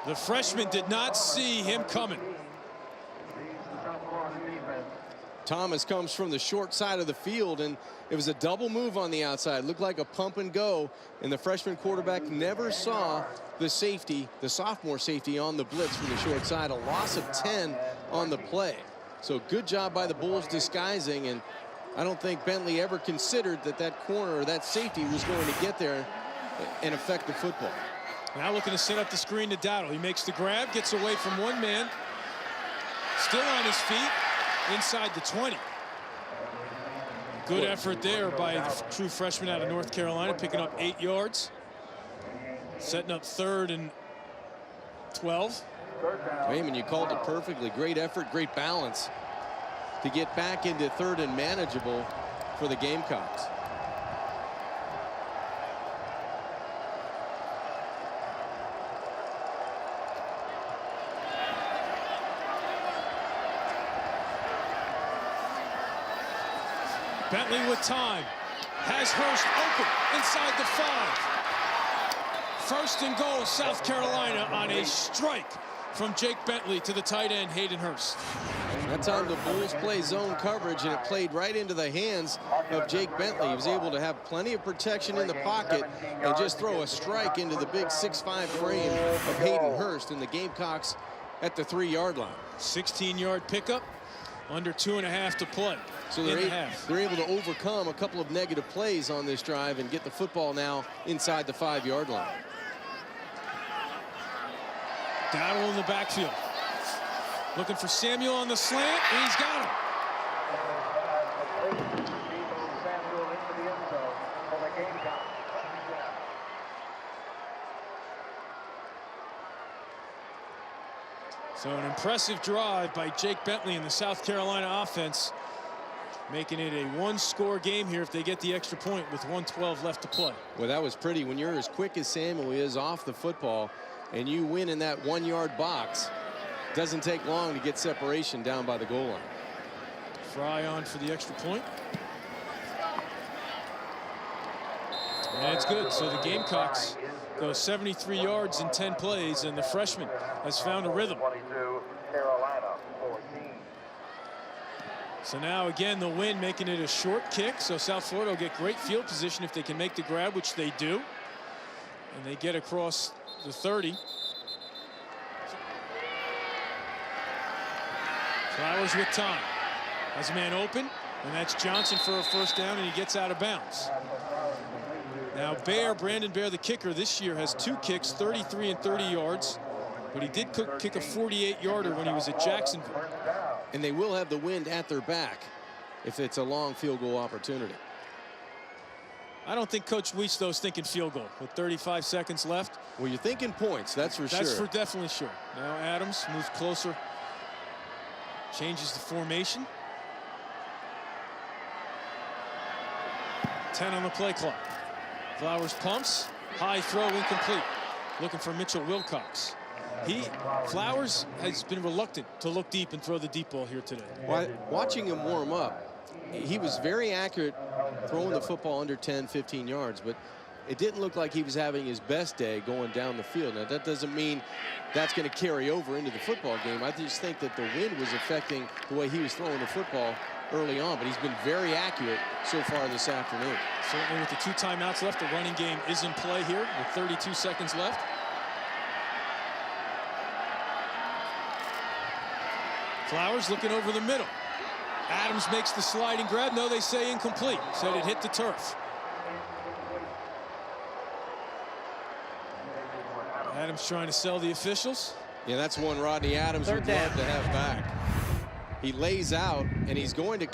Speaker 1: The freshman did not see him coming.
Speaker 2: Thomas comes from the short side of the field, and it was a double move on the outside. Looked like a pump and go, and the freshman quarterback never saw the safety, the sophomore safety, on the blitz from the short side. A loss of 10 on the play. So good job by the Bulls disguising, and I don't think Bentley ever considered that that corner or that safety was going to get there and affect the football.
Speaker 1: Now looking to set up the screen to Dowdle. He makes the grab, gets away from one man. Still on his feet, inside the 20. Good effort there by the true freshman out of North Carolina, picking up 8 yards. Setting up 3rd and 12.
Speaker 2: Raymond, you called it perfectly. Great effort, great balance to get back into 3rd and manageable for the Gamecocks.
Speaker 1: Bentley with time. Has Hurst open inside the 5. 1st and goal, South Carolina on a strike from Jake Bentley to the tight end, Hayden Hurst.
Speaker 2: That time the Bulls play zone coverage, and it played right into the hands of Jake Bentley. He was able to have plenty of protection in the pocket and just throw a strike into the big 6'5" frame of Hayden Hurst, and the Gamecocks at the 3-yard line.
Speaker 1: 16-yard pickup, under 2.5 to play.
Speaker 2: So they're able to overcome a couple of negative plays on this drive and get the football now inside the 5-yard line.
Speaker 1: Dowdle in the backfield. Looking for Samuel on the slant, and he's got him. So an impressive drive by Jake Bentley in the South Carolina offense, making it a 1-score game here if they get the extra point with 1:12 left to play.
Speaker 2: Well, that was pretty. When you're as quick as Samuel is off the football and you win in that 1-yard box, doesn't take long to get separation down by the goal line.
Speaker 1: Fry on for the extra point. And it's good. So the Gamecocks go 73 yards in 10 plays, and the freshman has found a rhythm. So now again the wind making it a short kick, so South Florida will get great field position if they can make the grab, which they do. And they get across the 30. Flowers with time. Has a man open, and that's Johnson for a 1st down, and he gets out of bounds. Now Brandon Bear, the kicker, this year has 2 kicks, 33 and 30 yards, but he did kick a 48-yarder when he was at Jacksonville.
Speaker 2: And they will have the wind at their back if it's a long field goal opportunity.
Speaker 1: I don't think Coach Weistow's thinking field goal with 35 seconds left.
Speaker 2: Well, you're thinking points, that's for sure.
Speaker 1: That's for definitely sure. Now Adams moves closer, changes the formation. 10 on the play clock. Flowers pumps, high throw, incomplete. Looking for Mitchell Wilcox. Flowers has been reluctant to look deep and throw the deep ball here today.
Speaker 2: Well, watching him warm up, he was very accurate throwing the football under 10, 15 yards, but it didn't look like he was having his best day going down the field. Now, that doesn't mean that's going to carry over into the football game. I just think that the wind was affecting the way he was throwing the football early on, but he's been very accurate so far this afternoon.
Speaker 1: Certainly with the 2 timeouts left, the running game is in play here with 32 seconds left. Flowers looking over the middle. Adams makes the sliding grab. No, they say incomplete. Said it hit the turf. Adams trying to sell the officials.
Speaker 2: Yeah, that's one Rodney Adams would love to have back. He lays out, and he's going to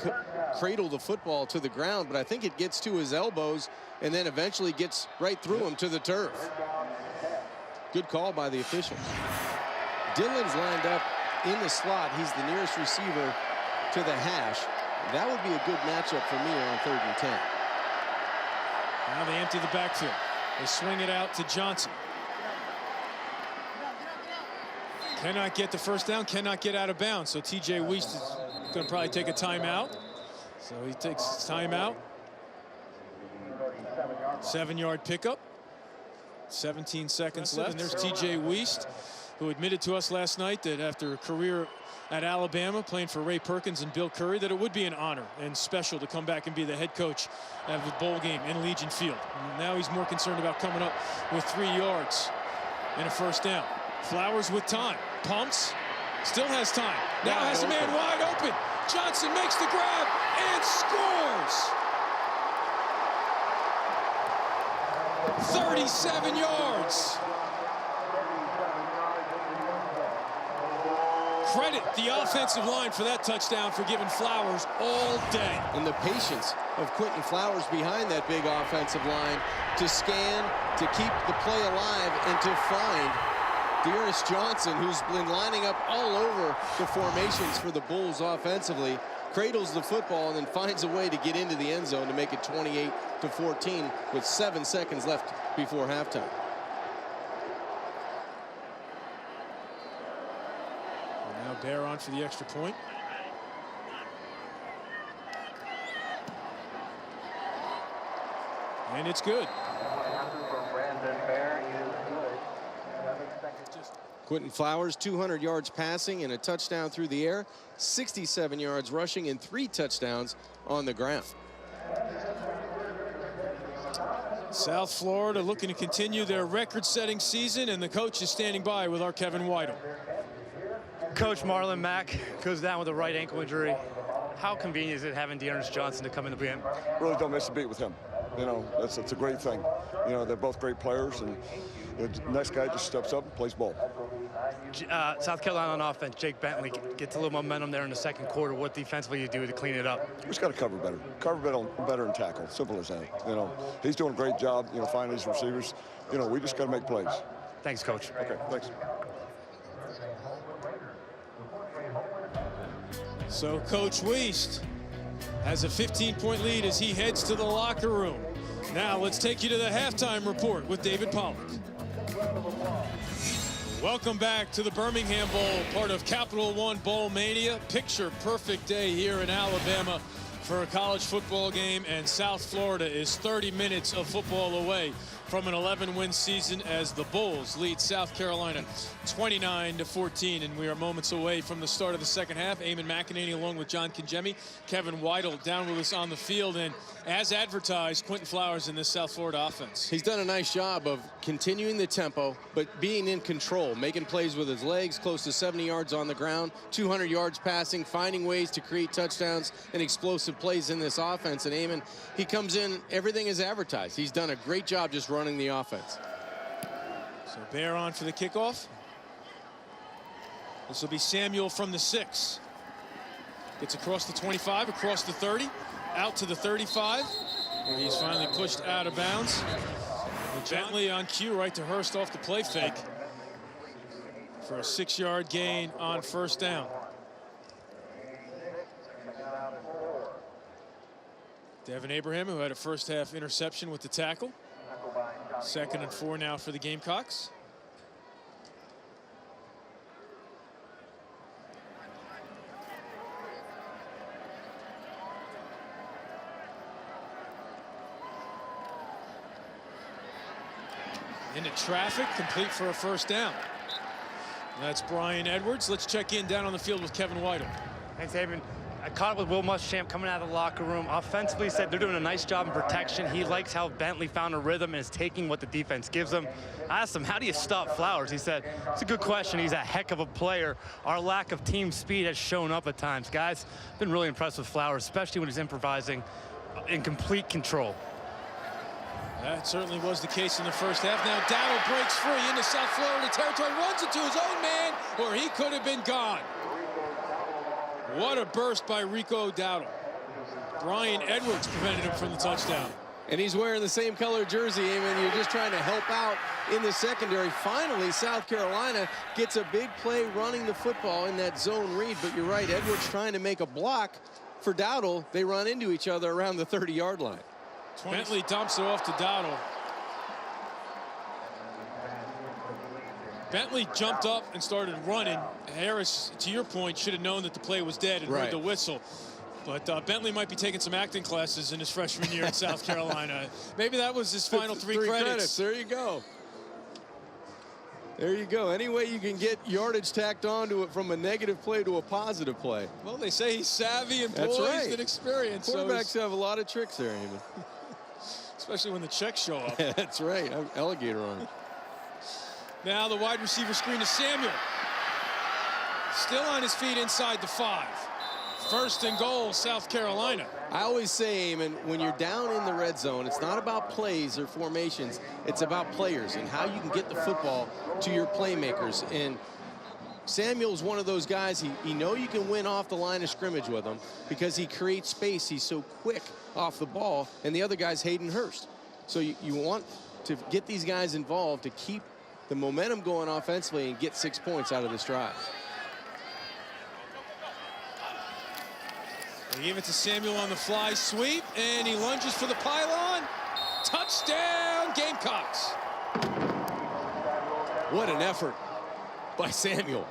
Speaker 2: cradle the football to the ground, but I think it gets to his elbows and then eventually gets right through him to the turf. Good call by the officials. Dillon's lined up in the slot. He's the nearest receiver to the hash. That would be a good matchup for me on 3rd and 10.
Speaker 1: Now they empty the backfield. They swing it out to Johnson. Cannot get the first down, cannot get out of bounds. So TJ Weist is going to probably take a timeout. So he takes his timeout. 7-yard pickup. 17 seconds left. And there's TJ Weist, who admitted to us last night that after a career at Alabama, playing for Ray Perkins and Bill Curry, that it would be an honor and special to come back and be the head coach of the bowl game in Legion Field. And now he's more concerned about coming up with 3 yards and a first down. Flowers with time, pumps, still has time. Now has a man wide open. Johnson makes the grab and scores. 37 yards. Credit the offensive line for that touchdown, for giving Flowers all day.
Speaker 2: And the patience of Quinton Flowers behind that big offensive line to scan, to keep the play alive, and to find Pyrrhus Johnson, who's been lining up all over the formations for the Bulls offensively, cradles the football and then finds a way to get into the end zone to make it 28-14 with 7 seconds left before halftime.
Speaker 1: Now Bear on for the extra point. And it's good.
Speaker 2: Quinton Flowers, 200 yards passing and a touchdown through the air, 67 yards rushing and 3 touchdowns on the ground.
Speaker 1: South Florida looking to continue their record-setting season, and the coach is standing by with our Kevin Weidel.
Speaker 3: Coach, Marlon Mack goes down with a right ankle injury. How convenient is it having Pyrrhus Johnson to come in the game?
Speaker 6: Really don't miss a beat with him. You know, it's a great thing. You know, they're both great players, and the next guy just steps up and plays ball.
Speaker 3: South Carolina on offense, Jake Bentley gets a little momentum there in the second quarter. What defensively you do to clean it up?
Speaker 6: We just got to cover better. Cover better and tackle. Simple as that. You know, he's doing a great job, you know, finding his receivers. You know, we just got to make plays.
Speaker 3: Thanks, Coach.
Speaker 6: Okay, thanks.
Speaker 1: So Coach Weist has a 15-point lead as he heads to the locker room. Now let's take you to the halftime report with David Pollack. Welcome back to the Birmingham Bowl, part of Capital One Bowl Mania. Picture perfect day here in Alabama for a college football game, and South Florida is 30 minutes of football away from an 11-win season as the Bulls lead South Carolina 29-14, and we are moments away from the start of the second half. Eamon McEnany along with John Kinjemi, Kevin Weidel down with us on the field, and as advertised, Quinton Flowers in this South Florida offense.
Speaker 2: He's done a nice job of continuing the tempo, but being in control, making plays with his legs, close to 70 yards on the ground, 200 yards passing, finding ways to create touchdowns and explosive plays in this offense. And Eamon, he comes in, everything is advertised. He's done a great job just running the offense.
Speaker 1: So Bear on for the kickoff. This will be Samuel from the 6. Gets across the 25, across the 30, out to the 35, where he's finally pushed out of bounds. And Bentley on cue, right to Hurst off the play fake for a 6-yard gain on first down. Devin Abraham, who had a first half interception with the tackle. 2nd and 4 now for the Gamecocks. Into traffic, complete for a first down. That's Brian Edwards. Let's check in down on the field with Kevin Weidel.
Speaker 3: Thanks, Eamon. I caught up with Will Muschamp coming out of the locker room. Offensively, said they're doing a nice job in protection. He likes how Bentley found a rhythm and is taking what the defense gives him. I asked him, how do you stop Flowers? He said, it's a good question. He's a heck of a player. Our lack of team speed has shown up at times. Guys, been really impressed with Flowers, especially when he's improvising in complete control.
Speaker 1: That certainly was the case in the first half. Now Dowdle breaks free into South Florida territory, runs into his own man, or he could have been gone. What a burst by Rico Dowdle. Brian Edwards prevented him from the touchdown.
Speaker 2: And he's wearing the same color jersey, Eamon. You're just trying to help out in the secondary. Finally, South Carolina gets a big play running the football in that zone read. But you're right, Edwards trying to make a block for Dowdle, they run into each other around the 30-yard line.
Speaker 1: Bentley dumps it off to Dowdle. Bentley jumped up and started running. Harris, to your point, should have known that the play was dead and heard the whistle. But Bentley might be taking some acting classes in his freshman year in South Carolina. Maybe that was his final three credits.
Speaker 2: There you go. There you go. Any way you can get yardage tacked onto it from a negative play to a positive play.
Speaker 1: Well, they say he's savvy and poised and experienced.
Speaker 2: Quarterbacks have a lot of tricks there, Eamon.
Speaker 1: Especially when the checks show up.
Speaker 2: That's right. Alligator on it.
Speaker 1: Now the wide receiver screen to Samuel. Still on his feet inside the 5. 1st and goal, South Carolina.
Speaker 2: I always say, Eamon, when you're down in the red zone, it's not about plays or formations. It's about players and how you can get the football to your playmakers. And Samuel's one of those guys, you know you can win off the line of scrimmage with him because he creates space. He's so quick off the ball. And the other guy's Hayden Hurst. So you want to get these guys involved to keep the momentum going offensively and get 6 points out of this drive.
Speaker 1: They give it to Samuel on the fly sweep, and he lunges for the pylon. Touchdown, Gamecocks.
Speaker 2: What an effort by Samuel.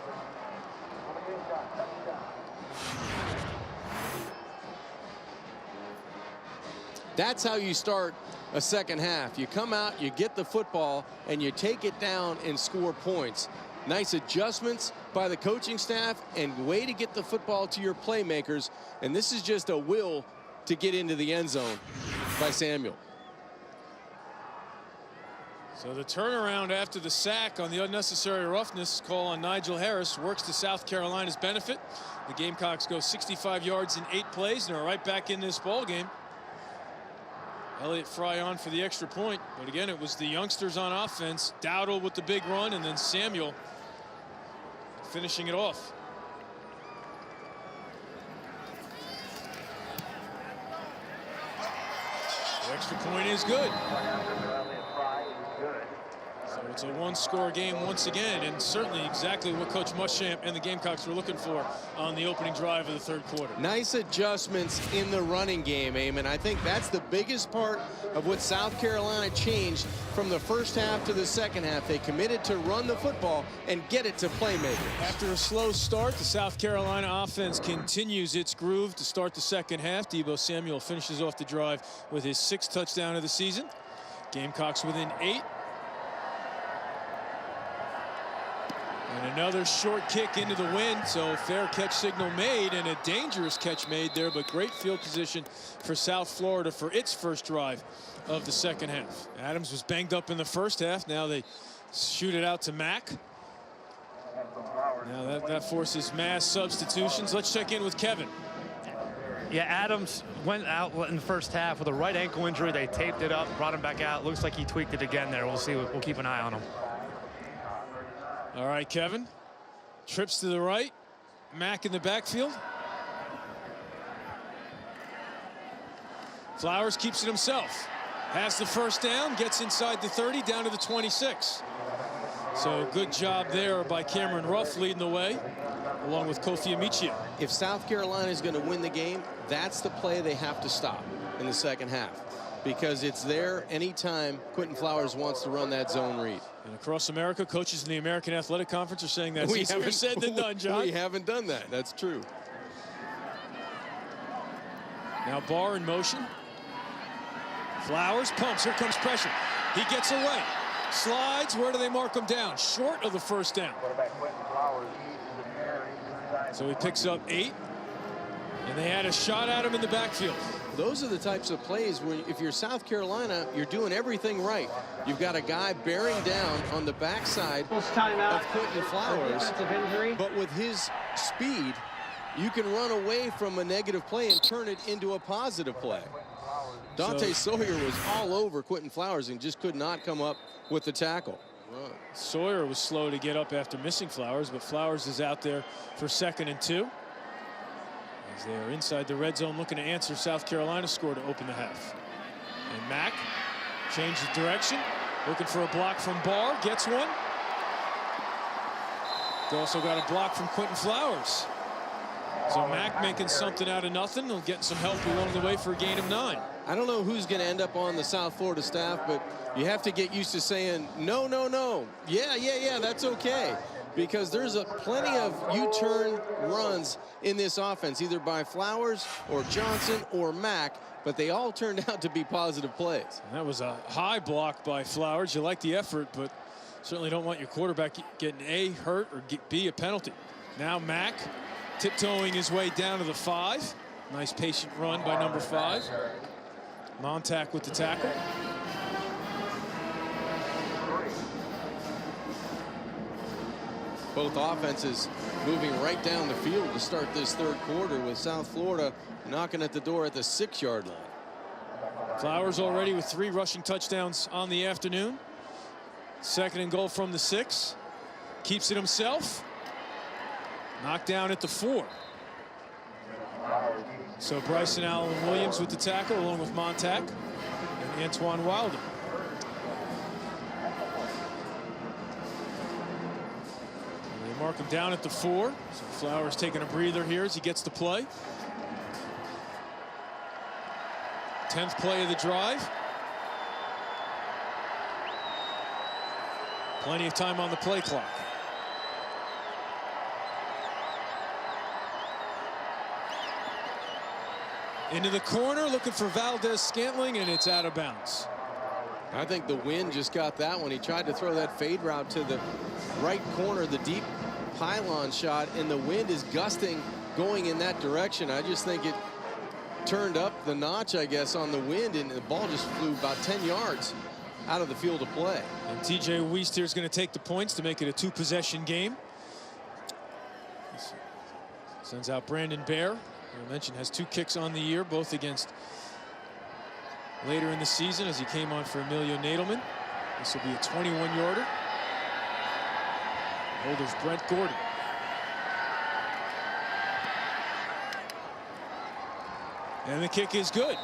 Speaker 2: That's how you start a second half. You come out, you get the football, and you take it down and score points. Nice adjustments by the coaching staff and way to get the football to your playmakers. And this is just a will to get into the end zone by Samuel.
Speaker 1: So the turnaround after the sack on the unnecessary roughness call on Nigel Harris works to South Carolina's benefit. The Gamecocks go 65 yards in 8 plays and are right back in this ball game. Elliott Fry on for the extra point, but again, it was the youngsters on offense. Dowdle with the big run, and then Samuel finishing it off. The extra point is good. So it's a 1-score game once again, and certainly exactly what Coach Muschamp and the Gamecocks were looking for on the opening drive of the 3rd quarter.
Speaker 2: Nice adjustments in the running game, Eamon. I think that's the biggest part of what South Carolina changed from the first half to the second half. They committed to run the football and get it to playmakers.
Speaker 1: After a slow start, the South Carolina offense continues its groove to start the second half. Deebo Samuel finishes off the drive with his 6th touchdown of the season. Gamecocks within 8. And another short kick into the wind, so fair catch signal made and a dangerous catch made there, but great field position for South Florida for its first drive of the second half. Adams was banged up in the first half. Now they shoot it out to Mack. Now that forces mass substitutions. Let's check in with Kevin.
Speaker 3: Yeah, Adams went out in the first half with a right ankle injury. They taped it up, brought him back out. Looks like he tweaked it again there. We'll see. We'll keep an eye on him.
Speaker 1: All right, Kevin. Trips to the right. Mack in the backfield. Flowers keeps it himself. Has the first down, gets inside the 30, down to the 26. So good job there by Cameron Ruff leading the way, along with Kofi Amichia.
Speaker 2: If South Carolina is going to win the game, that's the play they have to stop in the second half, because it's there anytime Quinton Flowers wants to run that zone read.
Speaker 1: And across America, coaches in the American Athletic Conference are saying that's easier said than done, John.
Speaker 2: We haven't done that. That's true.
Speaker 1: Now Barr in motion. Flowers pumps. Here comes pressure. He gets away. Slides. Where do they mark him down? Short of the first down. So he picks up 8. And they had a shot at him in the backfield.
Speaker 2: Those are the types of plays where if you're South Carolina, you're doing everything right. You've got a guy bearing down on the backside of Quinton Flowers, but with his speed, you can run away from a negative play and turn it into a positive play. Dante Sawyer was all over Quinton Flowers and just could not come up with the tackle.
Speaker 1: Sawyer was slow to get up after missing Flowers, but Flowers is out there for 2nd and 2. As they are inside the red zone looking to answer South Carolina's score to open the half. And Mack changed the direction, looking for a block from Barr, gets one. They also got a block from Quinton Flowers. So Mack making something out of nothing and getting some help along the way for a gain of 9.
Speaker 2: I don't know who's going to end up on the South Florida staff, but you have to get used to saying, no, no, no. Yeah, that's okay. Because there's plenty of U-turn runs in this offense, either by Flowers or Johnson or Mack, but they all turned out to be positive plays.
Speaker 1: And that was a high block by Flowers. You like the effort, but certainly don't want your quarterback getting A, hurt, or B, a penalty. Now Mack tiptoeing his way down to the 5. Nice patient run by number 5. Montauk with the tackle.
Speaker 2: Both offenses moving right down the field to start this third quarter, with South Florida knocking at the door at the 6-yard line.
Speaker 1: Flowers already with 3 rushing touchdowns on the afternoon. 2nd and goal from the 6. Keeps it himself. Knocked down at the 4. So Bryson Allen Williams with the tackle, along with Montauk and Antoine Wilder. They mark him down at the 4. So Flowers taking a breather here as he gets to play. 10th play of the drive. Plenty of time on the play clock. Into the corner, looking for Valdez-Scantling, and it's out of bounds.
Speaker 2: I think the wind just got that one. He tried to throw that fade route to the right corner, the deep pylon shot, and the wind is gusting going in that direction. I just think it turned up the notch, I guess, on the wind, and the ball just flew about 10 yards out of the field of play.
Speaker 1: And TJ Wiest here is going to take the points to make it a 2-possession game. Sends out Brandon Bear. I mentioned has 2 kicks on the year, both against later in the season as he came on for Emilio Nadelman. This will be a 21-yarder. Holder's Brent Gordon. And the kick is good.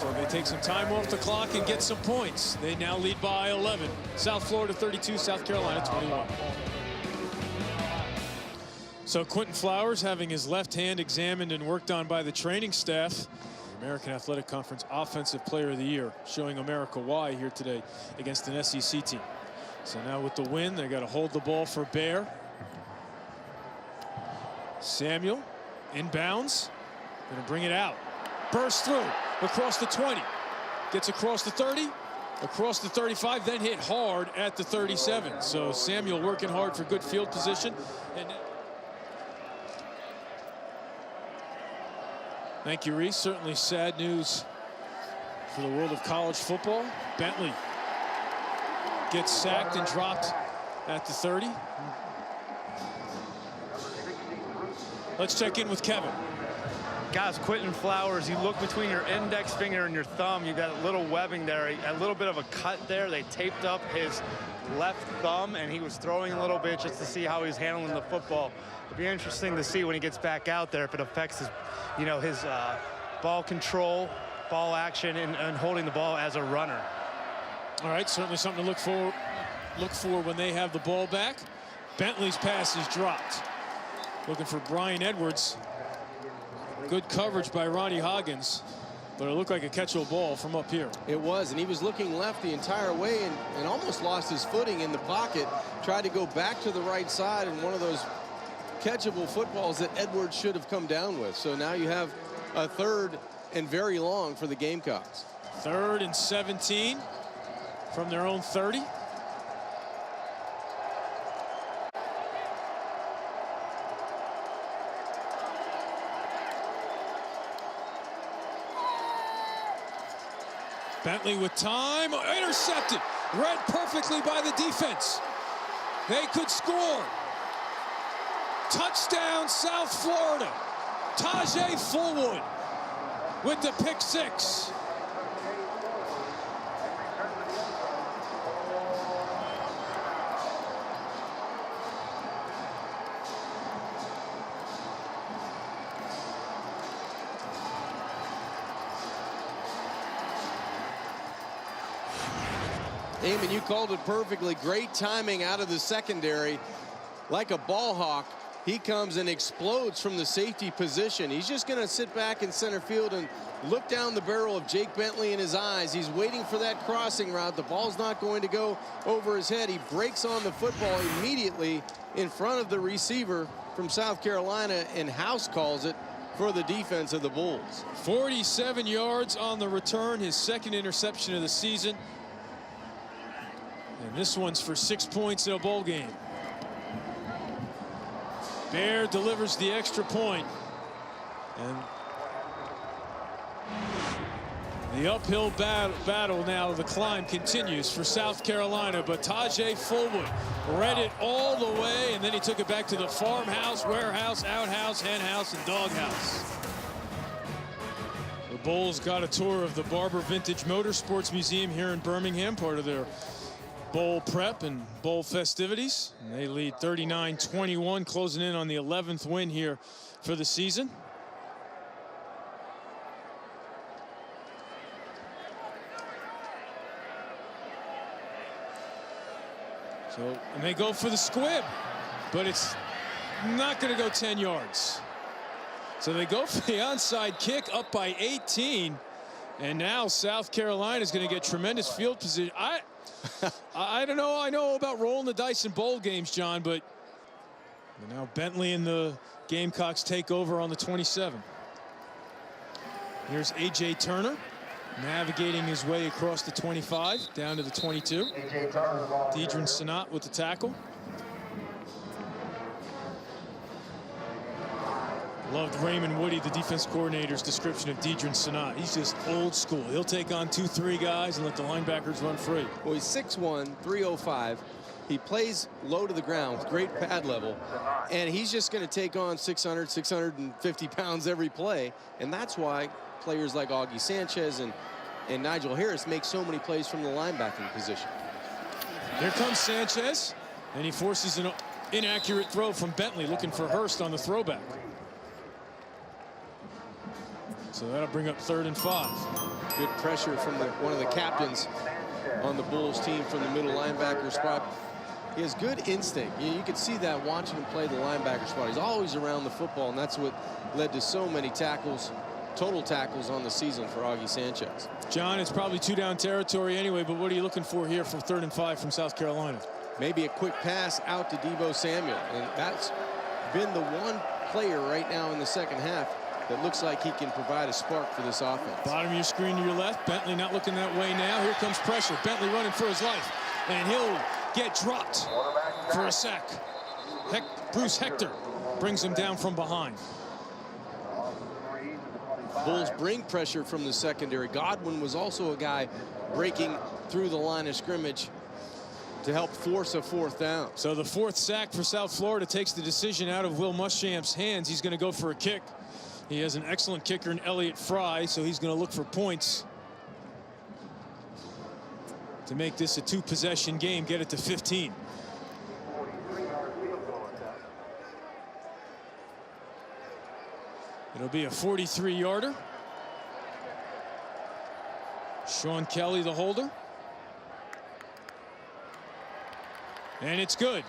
Speaker 1: So they take some time off the clock and get some points. They now lead by 11. South Florida 32, South Carolina 21. So Quinton Flowers having his left hand examined and worked on by the training staff. The American Athletic Conference Offensive Player of the Year, showing America why here today against an SEC team. So now with the win, they got to hold the ball for Bear. Samuel inbounds, going to bring it out. Bursts through across the 20, gets across the 30, across the 35, then hit hard at the 37. So Samuel working hard for good field position. And thank you, Reese. Certainly sad news for the world of college football. Bentley gets sacked and dropped at the 30. Let's check in with Kevin.
Speaker 3: Guys, Quinton Flowers, you look between your index finger and your thumb, you got a little webbing there, a little bit of a cut there. They taped up his left thumb, and he was throwing a little bit just to see how he's handling the football. It'll be interesting to see when he gets back out there if it affects his, his ball control, ball action, and holding the ball as a runner.
Speaker 1: All right, certainly something to look for when they have the ball back. Bentley's pass is dropped. Looking for Brian Edwards. Good coverage by Ronnie Hoggins, but it looked like a catchable ball from up here.
Speaker 2: It was, and he was looking left the entire way and almost lost his footing in the pocket. Tried to go back to the right side, and one of those catchable footballs that Edwards should have come down with. So now you have a 3rd and very long for the Gamecocks.
Speaker 1: 3rd and 17 from their own 30. Bentley with time, intercepted, read perfectly by the defense. They could score. Touchdown, South Florida. Tajay Fullwood with the pick 6.
Speaker 2: Eamon, you called it perfectly. Great timing out of the secondary, like a ball hawk, he comes and explodes from the safety position. He's just going to sit back in center field and look down the barrel of Jake Bentley in his eyes. He's waiting for that crossing route. The ball's not going to go over his head. He breaks on the football immediately in front of the receiver from South Carolina, and house calls it for the defense of the Bulls.
Speaker 1: 47 yards on the return, his second interception of the season. And this one's for 6 points in a bowl game. Bear delivers the extra point. And the uphill battle now, the climb continues for South Carolina, but Tajay Fullwood read it all the way, and then he took it back to the farmhouse, warehouse, outhouse, henhouse, and doghouse. The Bulls got a tour of the Barber Vintage Motorsports Museum here in Birmingham, part of their bowl prep and bowl festivities. And they lead 39-21, closing in on the 11th win here for the season. So, and they go for the squib, but it's not going to go 10 yards. So they go for the onside kick, up by 18, and now South Carolina is going to get tremendous field position. I don't know. I know about rolling the dice in bowl games, John, but now Bentley and the Gamecocks take over on the 27. Here's A.J. Turner navigating his way across the 25 down to the 22. Deidrin Sanat with the tackle. Loved Raymond Woody, the defense coordinator's description of Deidrin Sanat. He's just old school. He'll take on 2-3 guys and let the linebackers run free.
Speaker 2: Well, he's 6'1", 305. He plays low to the ground with great pad level, and he's just going to take on 600, 650 pounds every play, and that's why players like Augie Sanchez and Nigel Harris make so many plays from the linebacking position.
Speaker 1: Here comes Sanchez, and he forces an inaccurate throw from Bentley, looking for Hurst on the throwback. So that'll bring up 3rd and 5.
Speaker 2: Good pressure from one of the captains on the Bulls team from the middle linebacker spot. He has good instinct. You can see that watching him play the linebacker spot. He's always around the football, and that's what led to so many tackles, total tackles on the season for Augie Sanchez.
Speaker 1: John, it's probably 2-down territory anyway, but what are you looking for here for 3rd and 5 from South Carolina?
Speaker 2: Maybe a quick pass out to Deebo Samuel, and that's been the one player right now in the second half that looks like he can provide a spark for this offense.
Speaker 1: Bottom of your screen to your left. Bentley not looking that way now. Here comes pressure. Bentley running for his life, and he'll get dropped for a sack. Bruce Hector brings him down from behind.
Speaker 2: Bulls bring pressure from the secondary. Godwin was also a guy breaking through the line of scrimmage to help force a 4th down.
Speaker 1: So the 4th sack for South Florida takes the decision out of Will Muschamp's hands. He's going to go for a kick. He has an excellent kicker in Elliott Fry, so he's going to look for points to make this a 2-possession game, get it to 15. It'll be a 43-yarder. Sean Kelly, the holder. And it's good.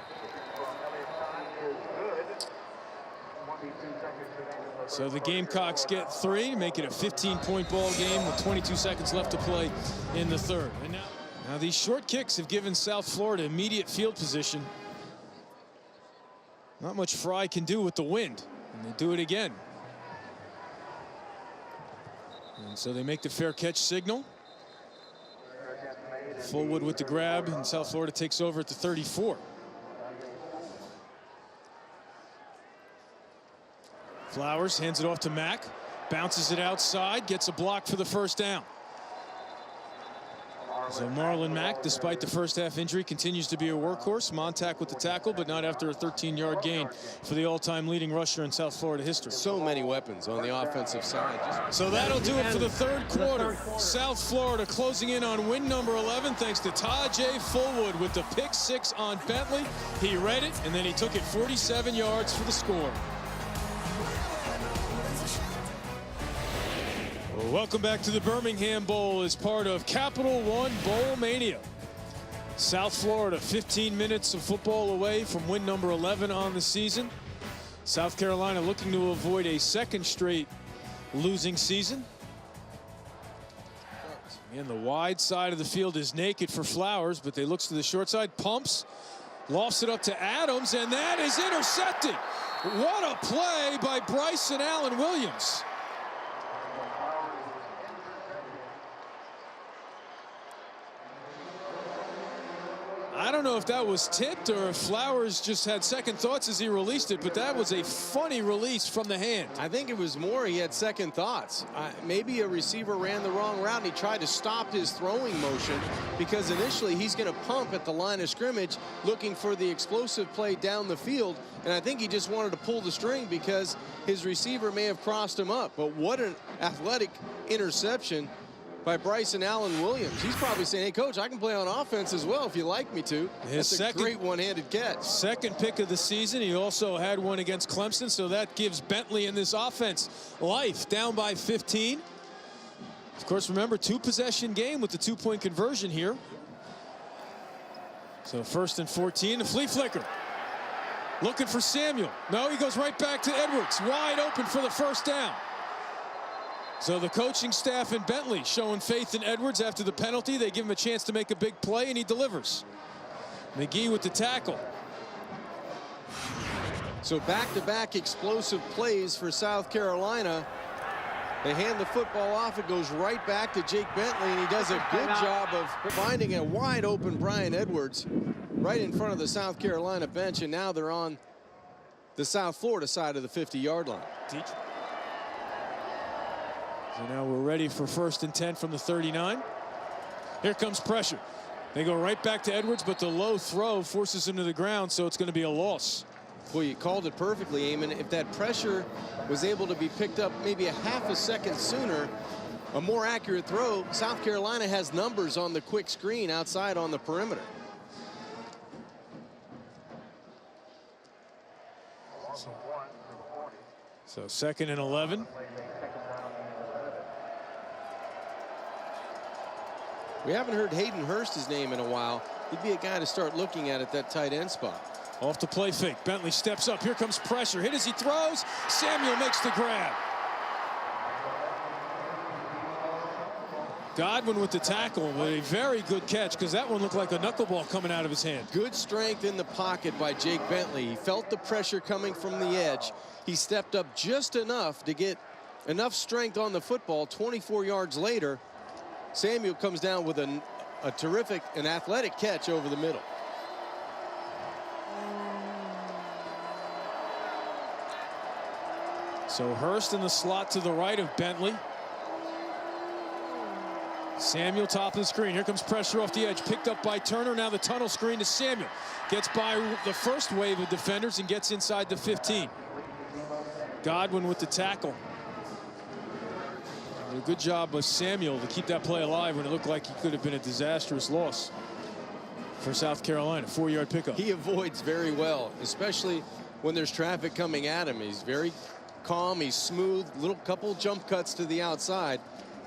Speaker 1: So the Gamecocks get 3 to make it a 15-point ball game with 22 seconds left to play in the 3rd. And now these short kicks have given South Florida immediate field position. Not much Fry can do with the wind, and they do it again. And so they make the fair catch signal. Fullwood with the grab, and South Florida takes over at the 34. Flowers hands it off to Mack, bounces it outside, gets a block for the 1st down. So Marlon Mack, despite the first half injury, continues to be a workhorse. Montauk with the tackle, but not after a 13-yard gain for the all-time leading rusher in South Florida history.
Speaker 2: So many weapons on the offensive side.
Speaker 1: So that'll do it for the 3rd quarter. South Florida closing in on win number 11 thanks to Tajay Fullwood with the pick 6 on Bentley. He read it, and then he took it 47 yards for the score. Welcome back to the Birmingham Bowl as part of Capital One Bowl Mania. South Florida 15 minutes of football away from win number 11 on the season. South Carolina looking to avoid a second straight losing season. And the wide side of the field is naked for Flowers, but they looks to the short side, pumps, lofts it up to Adams, and that is intercepted. What a play by Bryson Allen Williams. I don't know if that was tipped or if Flowers just had second thoughts as he released it, but that was a funny release from the hand.
Speaker 2: I think it was more he had second thoughts. Maybe a receiver ran the wrong route and he tried to stop his throwing motion, because initially he's going to pump at the line of scrimmage looking for the explosive play down the field, and I think he just wanted to pull the string because his receiver may have crossed him up. But what an athletic interception by Bryson Allen Williams. He's probably saying, hey, coach, I can play on offense as well if you like me to. That's a great one-handed catch.
Speaker 1: Second pick of the season. He also had one against Clemson, so that gives Bentley in this offense life. Down by 15. Of course, remember, 2-possession game with the 2-point conversion here. So 1st and 14, the flea flicker. Looking for Samuel. No, he goes right back to Edwards. Wide open for the first down. So the coaching staff and Bentley showing faith in Edwards after the penalty. They give him a chance to make a big play, and he delivers. McGee with the tackle.
Speaker 2: So back-to-back explosive plays for South Carolina. They hand the football off. It goes right back to Jake Bentley, and he does a good job of finding a wide-open Brian Edwards right in front of the South Carolina bench, and now they're on the South Florida side of the 50-yard line.
Speaker 1: So now we're ready for 1st and 10 from the 39. Here comes pressure. They go right back to Edwards, but the low throw forces him to the ground, so it's going to be a loss.
Speaker 2: Well, you called it perfectly, Eamon. If that pressure was able to be picked up maybe a half a second sooner, a more accurate throw, South Carolina has numbers on the quick screen outside on the perimeter.
Speaker 1: So 2nd and 11.
Speaker 2: We haven't heard Hayden Hurst's name in a while. He'd be a guy to start looking at that tight end spot.
Speaker 1: Off the play fake. Bentley steps up. Here comes pressure. Hit as he throws. Samuel makes the grab. Godwin with the tackle, but a very good catch, because that one looked like a knuckleball coming out of his hand.
Speaker 2: Good strength in the pocket by Jake Bentley. He felt the pressure coming from the edge. He stepped up just enough to get enough strength on the football. 24 yards later, Samuel comes down with a terrific and athletic catch over the middle.
Speaker 1: So Hurst in the slot to the right of Bentley. Samuel top of the screen. Here comes pressure off the edge. Picked up by Turner. Now the tunnel screen to Samuel. Gets by the first wave of defenders and gets inside the 15. Godwin with the tackle. A good job by Samuel to keep that play alive when it looked like he could have been a disastrous loss for South Carolina. 4-yard pickup.
Speaker 2: He avoids very well, especially when there's traffic coming at him. He's very calm. He's smooth. Little couple jump cuts to the outside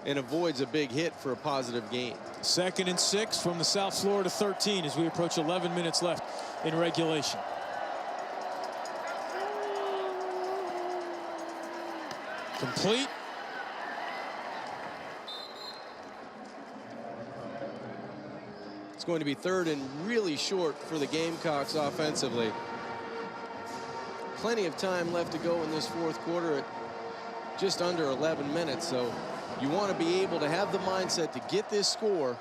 Speaker 2: and avoids a big hit for a positive gain.
Speaker 1: 2nd and 6 from the South Florida 13 as we approach 11 minutes left in regulation. Complete.
Speaker 2: It's going to be 3rd and really short for the Gamecocks offensively. Plenty of time left to go in this 4th quarter at just under 11 minutes. So you want to be able to have the mindset to get this score,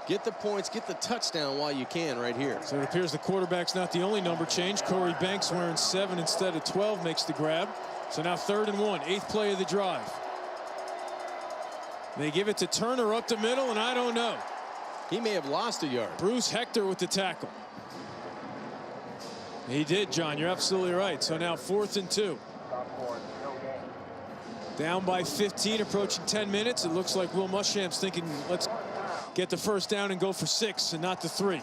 Speaker 2: get the points, get the touchdown while you can right here.
Speaker 1: So it appears the quarterback's not the only number change. Corey Banks wearing 7 instead of 12 makes the grab. So now 3rd and 1, 8th play of the drive. They give it to Turner up the middle, and I don't know.
Speaker 2: He may have lost a yard.
Speaker 1: Bruce Hector with the tackle. He did, John. You're absolutely right. So now 4th and 2. Down by 15, approaching 10 minutes. It looks like Will Muschamp's thinking, let's get the first down and go for 6 and not the 3.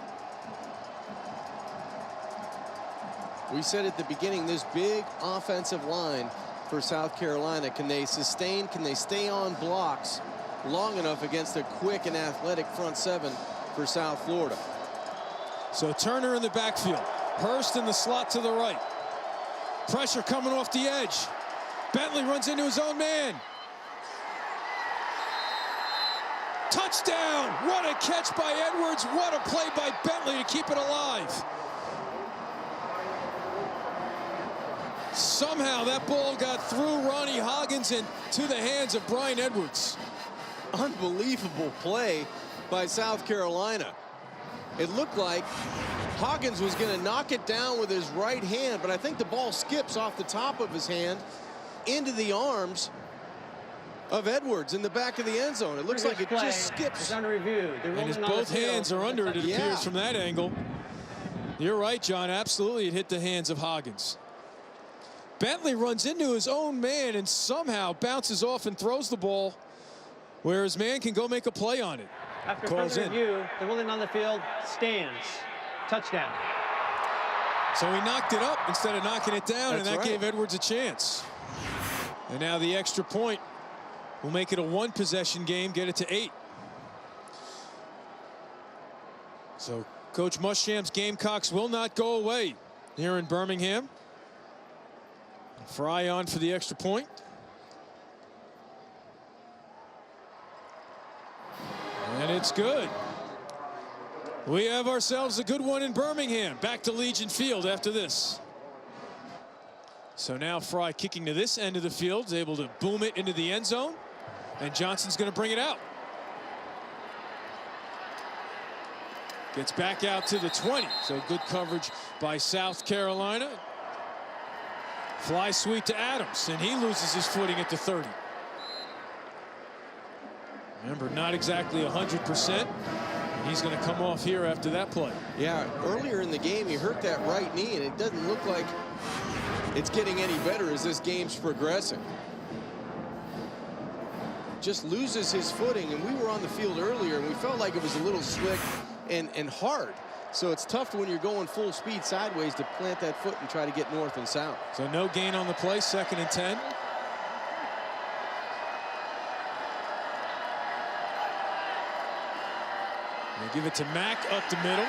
Speaker 2: We said at the beginning, this big offensive line for South Carolina, can they sustain, can they stay on blocks long enough against a quick and athletic front 7 for South Florida?
Speaker 1: So Turner in the backfield. Hurst in the slot to the right. Pressure coming off the edge. Bentley runs into his own man. Touchdown! What a catch by Edwards. What a play by Bentley to keep it alive. Somehow that ball got through Ronnie Hoggins and to the hands of Brian Edwards.
Speaker 2: Unbelievable play by South Carolina. It looked like Hoggins was going to knock it down with his right hand, but I think the ball skips off the top of his hand into the arms of Edwards in the back of the end zone. It looks like it just skips.
Speaker 5: It's under review.
Speaker 1: And his both hands are under it, it appears from that angle. You're right, John. Absolutely, it hit the hands of Hoggins. Bentley runs into his own man and somehow bounces off and throws the ball where his man can go make a play on it.
Speaker 5: After further review, the ruling on the field stands. Touchdown.
Speaker 1: So he knocked it up instead of knocking it down, and that
Speaker 2: right.
Speaker 1: gave Edwards a chance. And now the extra point will make it a one-possession game, get it to 8. So Coach Muschamp's Gamecocks will not go away here in Birmingham. Fry on for the extra point. And it's good. We have ourselves a good one in Birmingham. Back to Legion Field after this. So now Fry kicking to this end of the field is able to boom it into the end zone. And Johnson's going to bring it out. Gets back out to the 20. So good coverage by South Carolina. Fly sweep to Adams, and he loses his footing at the 30. Remember, not exactly 100%. He's going to come off here after that play.
Speaker 2: Yeah, earlier in the game, he hurt that right knee, and it doesn't look like it's getting any better as this game's progressing. Just loses his footing, and we were on the field earlier, and we felt like it was a little slick and hard. So it's tough when you're going full speed sideways to plant that foot and try to get north and south.
Speaker 1: So no gain on the play, 2nd and 10. They give it to Mack up the middle.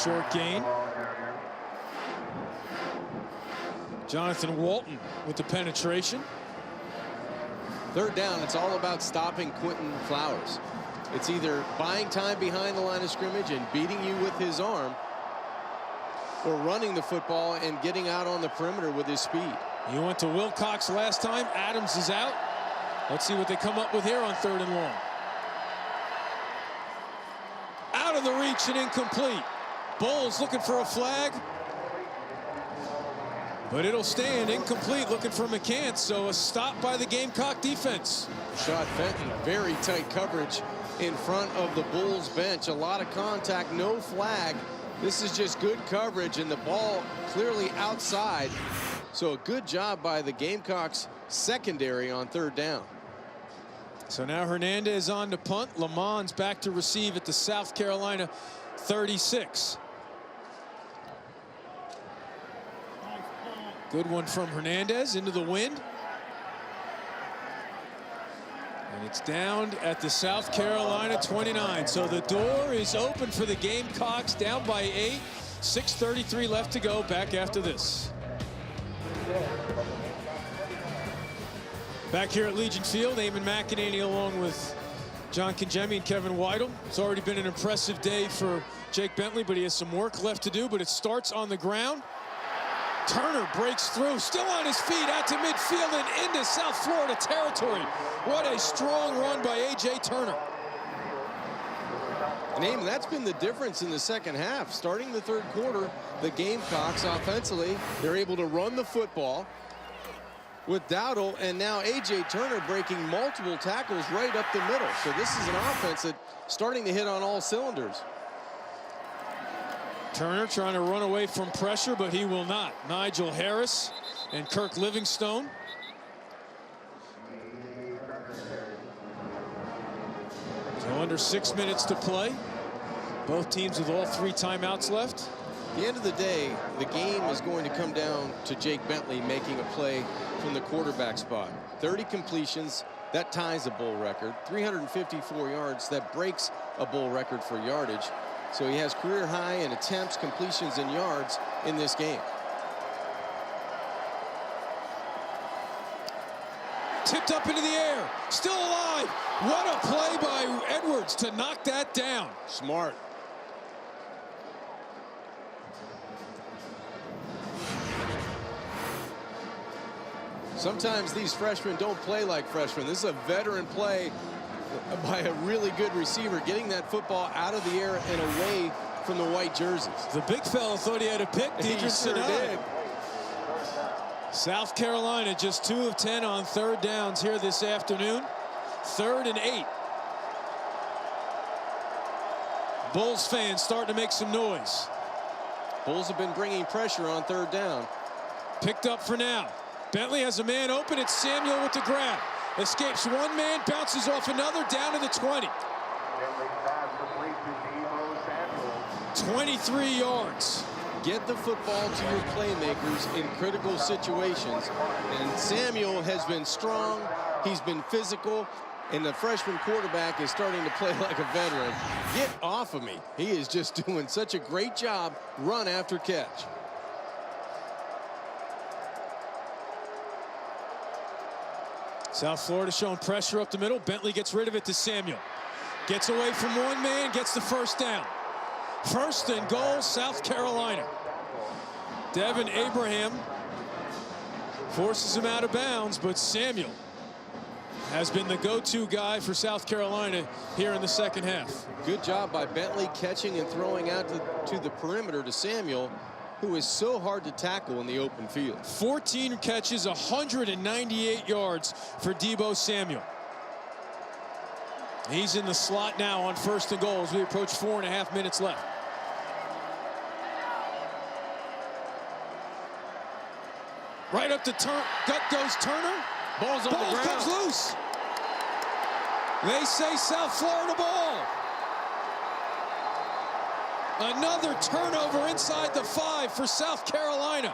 Speaker 1: Short gain. Jonathan Walton with the penetration.
Speaker 2: 3rd down, it's all about stopping Quinton Flowers. It's either buying time behind the line of scrimmage and beating you with his arm, or running the football and getting out on the perimeter with his speed.
Speaker 1: He went to Wilcox last time. Adams is out. Let's see what they come up with here on 3rd and long. Out of the reach and incomplete. Bowles looking for a flag, but it'll stand incomplete, looking for McCants. So a stop by the Gamecock defense.
Speaker 2: Shot Fenton, very tight coverage in front of the Bulls bench. A lot of contact, no flag. This is just good coverage, and the ball clearly outside. So a good job by the Gamecocks secondary on 3rd down.
Speaker 1: So now Hernandez on to punt. Lamond's back to receive at the South Carolina 36. Good one from Hernandez into the wind. And it's down at the South Carolina 29. So the door is open for the Gamecocks, down by 8. 6:33 left to go. Back after this. Back here at Legion Field, Eamon McEnany along with John Kangemi and Kevin Weidel. It's already been an impressive day for Jake Bentley, but he has some work left to do. But it starts on the ground. Turner breaks through, still on his feet, out to midfield and into South Florida territory. What a strong run by A.J. Turner.
Speaker 2: And Eamon, that's been the difference in the 2nd half. Starting the 3rd quarter, the Gamecocks offensively, they're able to run the football with Dowdle, and now A.J. Turner breaking multiple tackles right up the middle. So this is an offense that's starting to hit on all cylinders.
Speaker 1: Turner trying to run away from pressure, but he will not. Nigel Harris and Kirk Livingstone. So under 6 minutes to play. Both teams with all 3 timeouts left.
Speaker 2: At the end of the day, the game is going to come down to Jake Bentley making a play from the quarterback spot. 30 completions, that ties a bowl record. 354 yards, that breaks a bowl record for yardage. So he has career high in attempts, completions, and yards in this game.
Speaker 7: Tipped up into the air. Still alive. What a play by Edwards to knock that down.
Speaker 2: Smart. Sometimes these freshmen don't play like freshmen. This is a veteran play by a really good receiver, getting that football out of the air and away from the white jerseys.
Speaker 7: The big fella thought he had a pick.
Speaker 2: He sure did.
Speaker 7: South Carolina just 2 of 10 on third downs here this afternoon. 3rd and 8. Bulls fans starting to make some noise.
Speaker 2: Bulls have been bringing pressure on third down.
Speaker 7: Picked up for now. Bentley has a man open. It's Samuel with the grab. Escapes one man, bounces off another, down to the 20. 23 yards.
Speaker 2: Get the football to your playmakers in critical situations. And Samuel has been strong. He's been physical. And the freshman quarterback is starting to play like a veteran. Get off of me. He is just doing such a great job run after catch.
Speaker 7: South Florida showing pressure up the middle. Bentley gets rid of it to Samuel. Gets away from one man, gets the first down. 1st and goal, South Carolina. Devin Abraham forces him out of bounds, but Samuel has been the go-to guy for South Carolina here in the second half.
Speaker 2: Good job by Bentley catching and throwing out to the perimeter to Samuel, who is so hard to tackle in the open field.
Speaker 7: 14 catches, 198 yards for Deebo Samuel. He's in the slot now on 1st and goal as we approach 4.5 minutes left. Right up the gut goes Turner.
Speaker 2: Ball's on the ground.
Speaker 7: Comes loose. They say South Florida ball. Another turnover inside the 5 for South Carolina.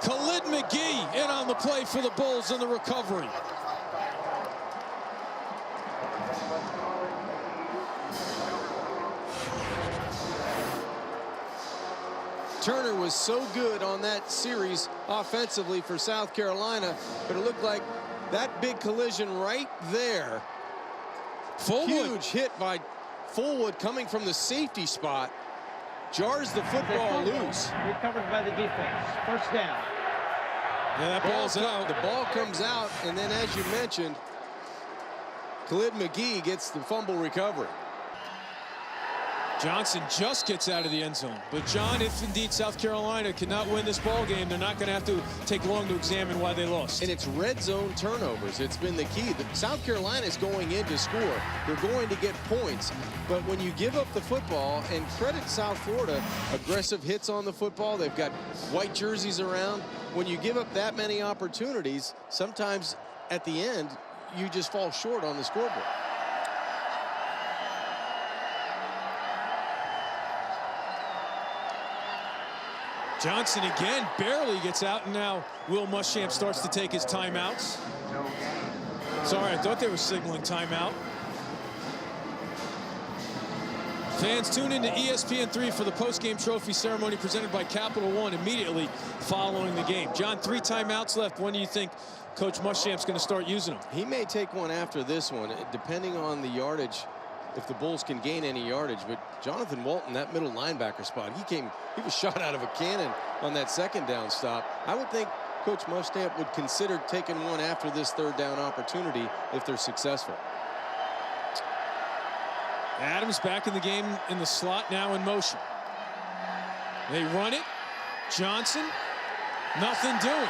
Speaker 7: Khalid McGee in on the play for the Bulls in the recovery.
Speaker 2: Turner was so good on that series offensively for South Carolina, but it looked like that big collision right there. Huge hit by Fullwood coming from the safety spot. Jars the football loose.
Speaker 5: Recovered by the defense. 1st down.
Speaker 7: Yeah, that ball's out.
Speaker 2: The ball comes out, and then as you mentioned, Khalid McGee gets the fumble recovery.
Speaker 7: Johnson just gets out of the end zone. But John, if indeed South Carolina cannot win this ball game, they're not going to have to take long to examine why they lost.
Speaker 2: And it's red zone turnovers. It's been the key. South Carolina is going in to score. They're going to get points. But when you give up the football, and credit South Florida, aggressive hits on the football. They've got white jerseys around. When you give up that many opportunities, sometimes at the end, you just fall short on the scoreboard.
Speaker 7: Johnson again barely gets out, and now Will Muschamp starts to take his timeouts. Sorry, I thought they were signaling timeout. Fans tune into ESPN3 for the post-game trophy ceremony presented by Capital One immediately following the game. John, 3 timeouts left. When do you think Coach Muschamp's going to start using them?
Speaker 2: He may take one after this one, depending on the yardage, if the Bulls can gain any yardage. But Jonathan Walton, that middle linebacker spot, he was shot out of a cannon on that 2nd down stop. I would think Coach Muschamp would consider taking one after this 3rd down opportunity if they're successful.
Speaker 7: Adams back in the game in the slot, now in motion. They run it. Johnson, nothing doing.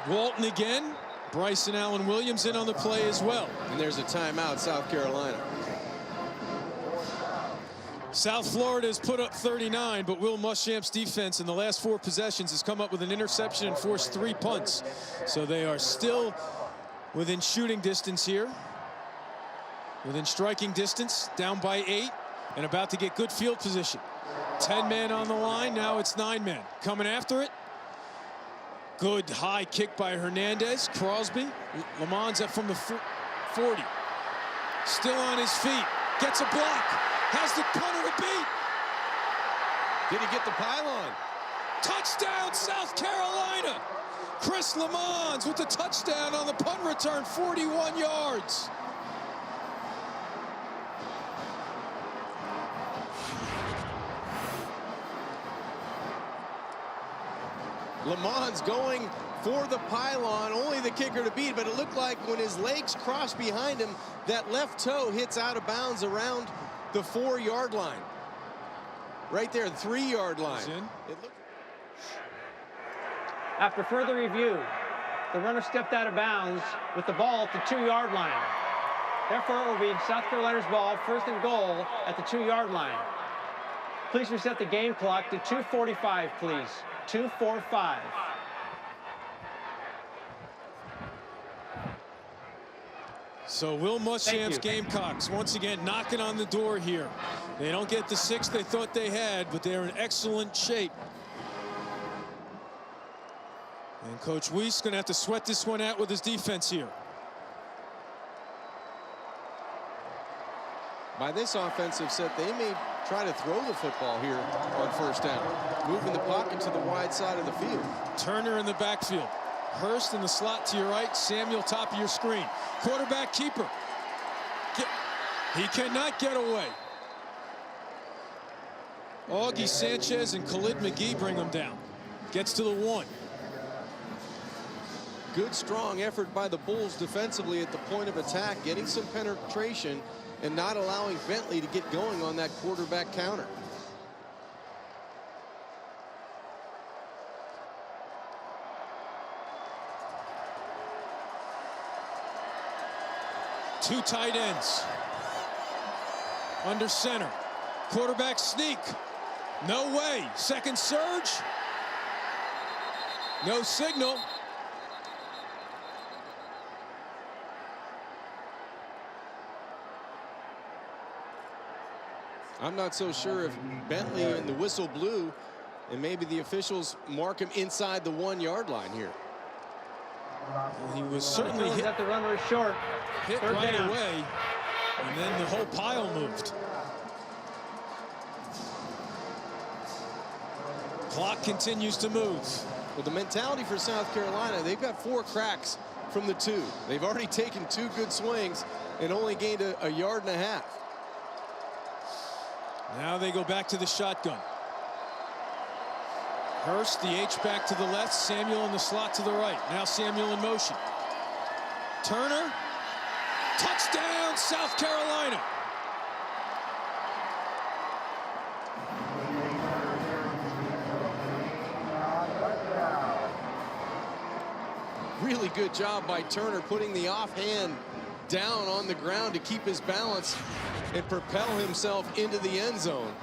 Speaker 7: Walton again. Bryson Allen Williams in on the play as well.
Speaker 2: And there's a timeout, South Carolina.
Speaker 7: South Florida has put up 39, but Will Muschamp's defense in the last 4 possessions has come up with an interception and forced 3 punts. So they are still within shooting distance here. Within striking distance, down by 8, and about to get good field position. 10 men on the line, now it's 9 men. Coming after it. Good high kick by Hernandez. Crosby. Lamont's up from the 40. Still on his feet. Gets a block. Has the punter to beat.
Speaker 2: Did he get the pylon?
Speaker 7: Touchdown, South Carolina. Chris Lamons with the touchdown on the punt return, 41 yards.
Speaker 2: Lamons going for the pylon, only the kicker to beat, but it looked like when his legs crossed behind him, that left toe hits out of bounds around the 4-yard line. Right there, the 3-yard line.
Speaker 5: After further review, the runner stepped out of bounds with the ball at the 2-yard line. Therefore, it will be South Carolina's ball, 1st and goal at the 2-yard line. Please reset the game clock to 2:45, please. 2:45.
Speaker 7: So Will Muschamp's Gamecocks once again knocking on the door here. They don't get the 6 they thought they had, but they're in excellent shape. And Coach Weiss going to have to sweat this one out with his defense here.
Speaker 2: By this offensive set, they may try to throw the football here on 1st down. Moving the pocket to the wide side of the field.
Speaker 7: Turner in the backfield. Hurst in the slot to your right. Samuel top of your screen. Quarterback keeper. He cannot get away. Augie Sanchez and Khalid McGee bring him down. Gets to the 1.
Speaker 2: Good, strong effort by the Bulls defensively at the point of attack, getting some penetration and not allowing Bentley to get going on that quarterback counter.
Speaker 7: Two tight ends under center. Quarterback sneak. No way. Second surge. No signal.
Speaker 2: I'm not so sure if Bentley and the whistle blew, and maybe the officials mark him inside the 1-yard line here.
Speaker 7: Well, he was certainly hit.
Speaker 5: That the runner is short.
Speaker 7: Hit right away, and then the whole pile moved. Clock continues to move.
Speaker 2: Well, the mentality for South Carolina, they've got 4 cracks from the 2. They've already taken 2 good swings and only gained a yard and a half.
Speaker 7: Now they go back to the shotgun. Hurst, the H-back to the left. Samuel in the slot to the right. Now Samuel in motion. Turner. Touchdown, South Carolina.
Speaker 2: Really good job by Turner putting the offhand down on the ground to keep his balance and propel himself into the end zone.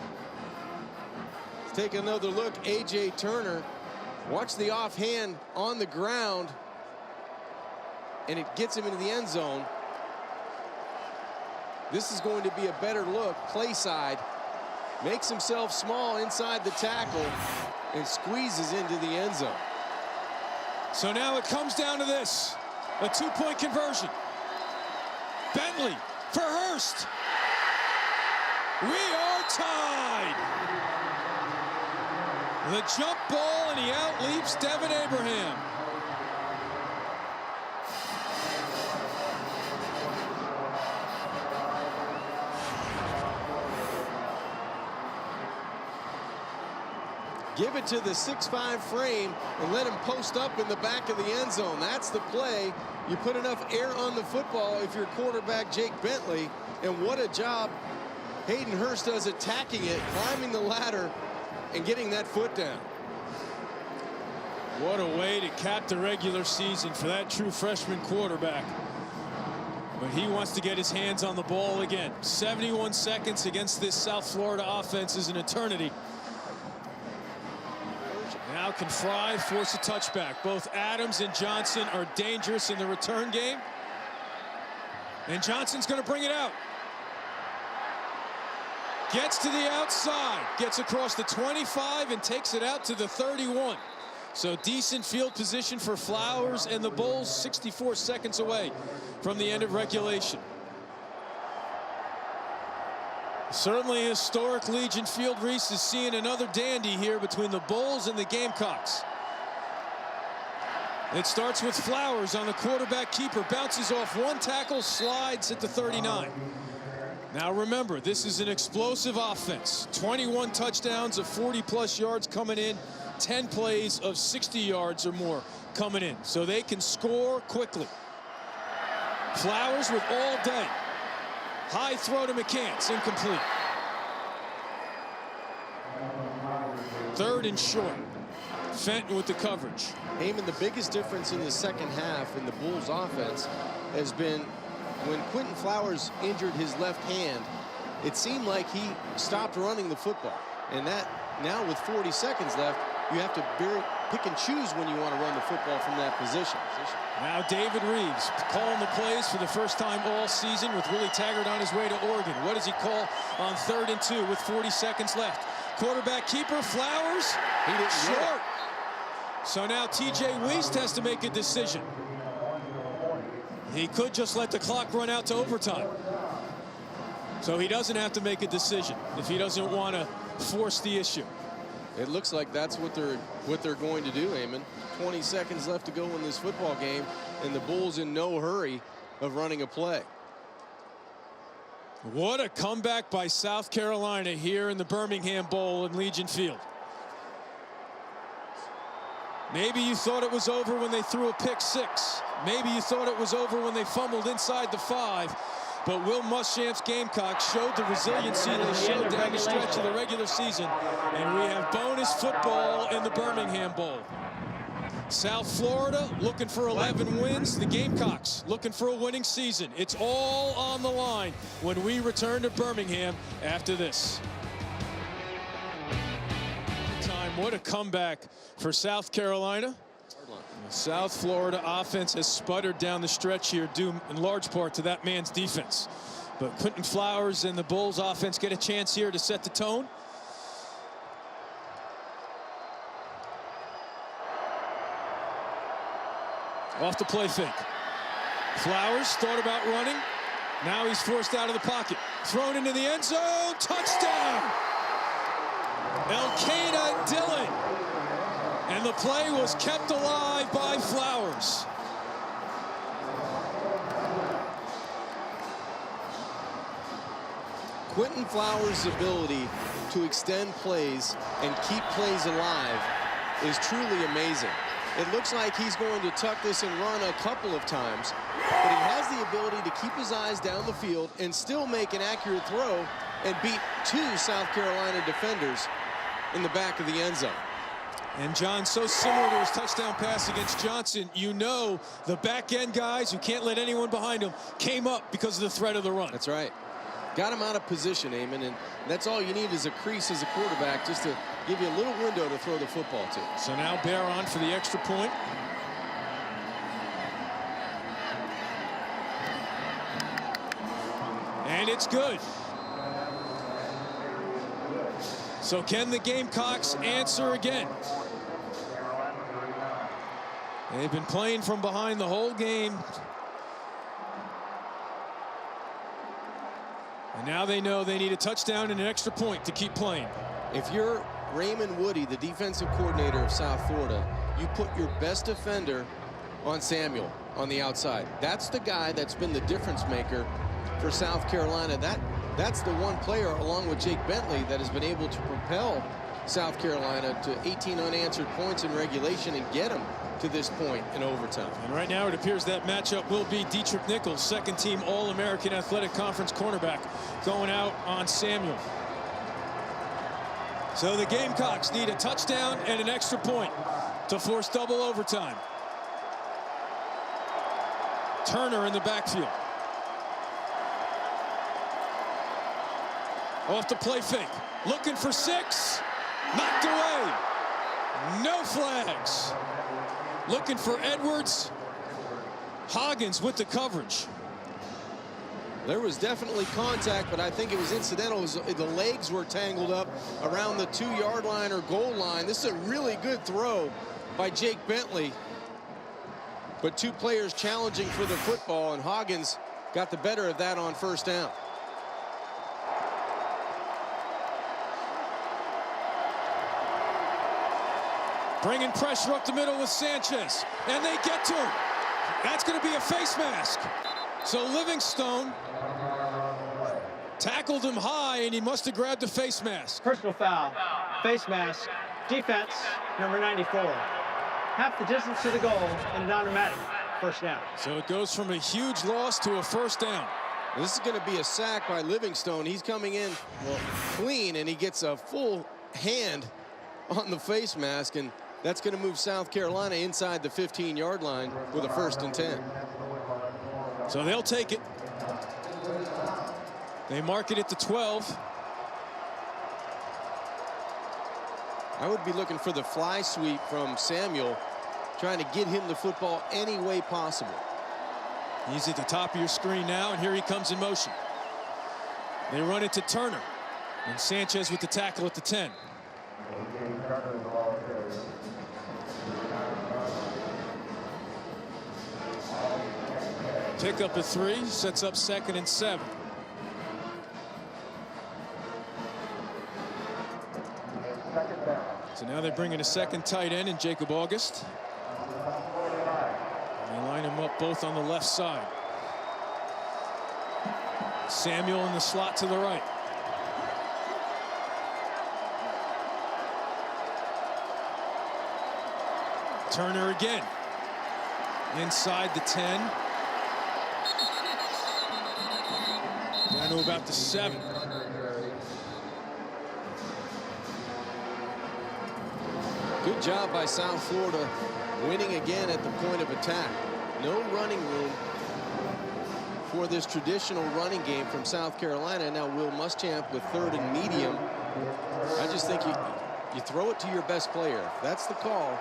Speaker 2: Let's take another look. A.J. Turner, watch the offhand on the ground, and it gets him into the end zone. This is going to be a better look. Play side, makes himself small inside the tackle and squeezes into the end zone.
Speaker 7: So now it comes down to this, a 2-point conversion. Bentley for Hurst. We are tied. The jump ball, and he outleaps Devin Abraham.
Speaker 2: Give it to the 6'5" frame and let him post up in the back of the end zone. That's the play. You put enough air on the football if you're quarterback Jake Bentley, and what a job Hayden Hurst does attacking it, climbing the ladder, and getting that foot down.
Speaker 7: What a way to cap the regular season for that true freshman quarterback. But he wants to get his hands on the ball again. 71 seconds against this South Florida offense is an eternity. Now can Fry force a touchback. Both Adams and Johnson are dangerous in the return game. And Johnson's going to bring it out. Gets to the outside, gets across the 25 and takes it out to the 31. So decent field position for Flowers and the Bulls, 64 seconds away from the end of regulation. Certainly historic Legion Field. Reese is seeing another dandy here between the Bulls and the Gamecocks. It starts with Flowers on the quarterback keeper. Bounces off one tackle, slides at the 39. Now remember, this is an explosive offense. 21 touchdowns of 40-plus yards coming in. 10 plays of 60 yards or more coming in. So they can score quickly. Flowers with all day. High throw to McCants, incomplete. 3rd and short. Fenton with the coverage.
Speaker 2: Eamon, the biggest difference in the second half in the Bulls offense has been when Quinton Flowers injured his left hand. It seemed like he stopped running the football. And that now with 40 seconds left, you have to pick and choose when you want to run the football from that position.
Speaker 7: Now David Reeves calling the plays for the first time all season with Willie Taggart on his way to Oregon. What does he call on 3rd and 2 with 40 seconds left? Quarterback keeper Flowers.
Speaker 2: He didn't
Speaker 7: short. So now TJ Weist has to make a decision. He could just let the clock run out to overtime. So he doesn't have to make a decision if he doesn't want to force the issue.
Speaker 2: It looks like that's what they're going to do, Eamon. 20 seconds left to go in this football game, and the Bulls in no hurry of running a play.
Speaker 7: What a comeback by South Carolina here in the Birmingham Bowl in Legion Field. Maybe you thought it was over when they threw a pick 6. Maybe you thought it was over when they fumbled inside the 5. But Will Muschamp's Gamecocks showed the resiliency they showed down the stretch of the regular season. And we have bonus football in the Birmingham Bowl. South Florida looking for 11 wins. The Gamecocks looking for a winning season. It's all on the line when we return to Birmingham after this. What a comeback for South Carolina. South Florida offense has sputtered down the stretch here due in large part to that man's defense. But Quinton Flowers and the Bulls offense get a chance here to set the tone. Off the play fake. Flowers thought about running. Now he's forced out of the pocket. Thrown into the end zone. Touchdown! Elkaina Dillon. And the play was kept alive by Flowers.
Speaker 2: Quinton Flowers' ability to extend plays and keep plays alive is truly amazing. It looks like he's going to tuck this and run a couple of times, but he has the ability to keep his eyes down the field and still make an accurate throw and beat 2 South Carolina defenders in the back of the end zone.
Speaker 7: And John, so similar to his touchdown pass against Johnson, you know the back end guys who can't let anyone behind them came up because of the threat of the run.
Speaker 2: That's right. Got him out of position, Eamon, and that's all you need is a crease as a quarterback just to give you a little window to throw the football to.
Speaker 7: So now Bear on for the extra point. And it's good. So can the Gamecocks answer again? They've been playing from behind the whole game. And now they know they need a touchdown and an extra point to keep playing.
Speaker 2: If you're Raymond Woody, the defensive coordinator of South Florida, you put your best defender on Samuel on the outside. That's the guy that's been the difference maker for South Carolina. That's the one player, along with Jake Bentley, that has been able to propel South Carolina to 18 unanswered points in regulation and get them to this point in overtime.
Speaker 7: And right now it appears that matchup will be Dietrich Nichols, second-team All-American Athletic Conference cornerback, going out on Samuel. So the Gamecocks need a touchdown and an extra point to force double overtime. Turner in the backfield. Off the play fake. Looking for 6. Knocked away. No flags. Looking for Edwards. Hoggins with the coverage.
Speaker 2: There was definitely contact, but I think it was incidental. The legs were tangled up around the 2-yard line or goal line. This is a really good throw by Jake Bentley. But 2 players challenging for the football, and Hoggins got the better of that on first down.
Speaker 7: Bringing pressure up the middle with Sanchez. And they get to him. That's going to be a face mask. So Livingstone tackled him high, and he must have grabbed a face mask.
Speaker 5: Personal foul, face mask, defense, number 94. Half the distance to the goal and an automatic first down.
Speaker 7: So it goes from a huge loss to a first down.
Speaker 2: This is going to be a sack by Livingstone. He's coming in clean, and he gets a full hand on the face mask, and that's going to move South Carolina inside the 15-yard line with a 1st and 10.
Speaker 7: So they'll take it. They mark it at the 12.
Speaker 2: I would be looking for the fly sweep from Samuel, trying to get him the football any way possible.
Speaker 7: He's at the top of your screen now, and here he comes in motion. They run it to Turner, and Sanchez with the tackle at the 10. Pick up a 3, sets up 2nd and 7. So now they're bringing a second tight end in Jacob August. They line them up both on the left side. Samuel in the slot to the right. Turner again. Inside the 10. Down to about the 7.
Speaker 2: Good job by South Florida, winning again at the point of attack. No running room for this traditional running game from South Carolina. Now Will Muschamp with 3rd and medium. I just think you throw it to your best player. That's the call.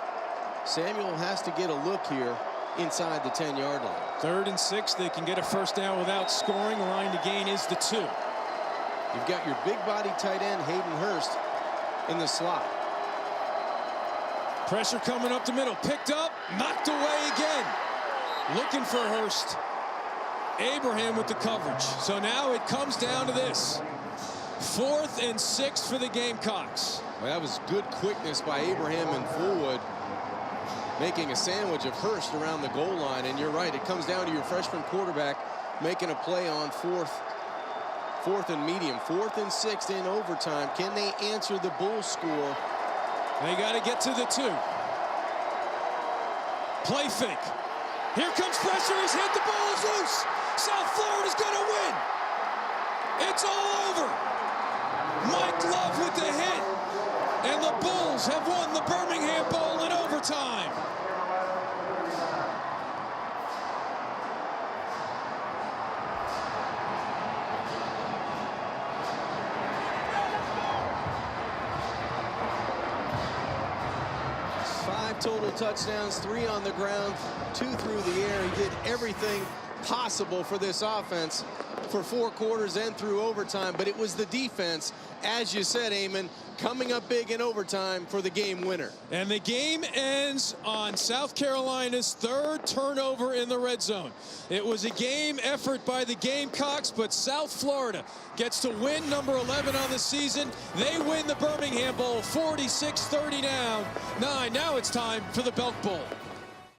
Speaker 2: Samuel has to get a look here inside the 10-yard line.
Speaker 7: 3rd and 6. They can get a first down without scoring. The line to gain is the 2.
Speaker 2: You've got your big body tight end Hayden Hurst in the slot.
Speaker 7: Pressure coming up the middle. Picked up, knocked away again. Looking for Hurst. Abraham with the coverage. So now it comes down to this. 4th and 6 for the Gamecocks.
Speaker 2: Well, that was good quickness by Abraham and Fullwood, making a sandwich of Hurst around the goal line. And you're right, it comes down to your freshman quarterback making a play on 4th and medium. 4th and 6 in overtime. Can they answer the Bulls score?
Speaker 7: They got to get to the 2. Play fake. Here comes pressure. He's hit. The ball is loose. South Florida's going to win. It's all over. Mike Love with the hit. And the Bulls have won the Birmingham Bowl in overtime.
Speaker 2: Total touchdowns, 3 on the ground, 2 through the air. He did everything possible for this offense for 4 quarters and through overtime, but it was the defense, as you said, Eamon, coming up big in overtime for the game winner.
Speaker 7: And the game ends on South Carolina's 3rd turnover in the red zone. It was a game effort by the Gamecocks, but South Florida gets to win number 11 on the season. They win the Birmingham Bowl 46-39. Now it's time for the Belk Bowl.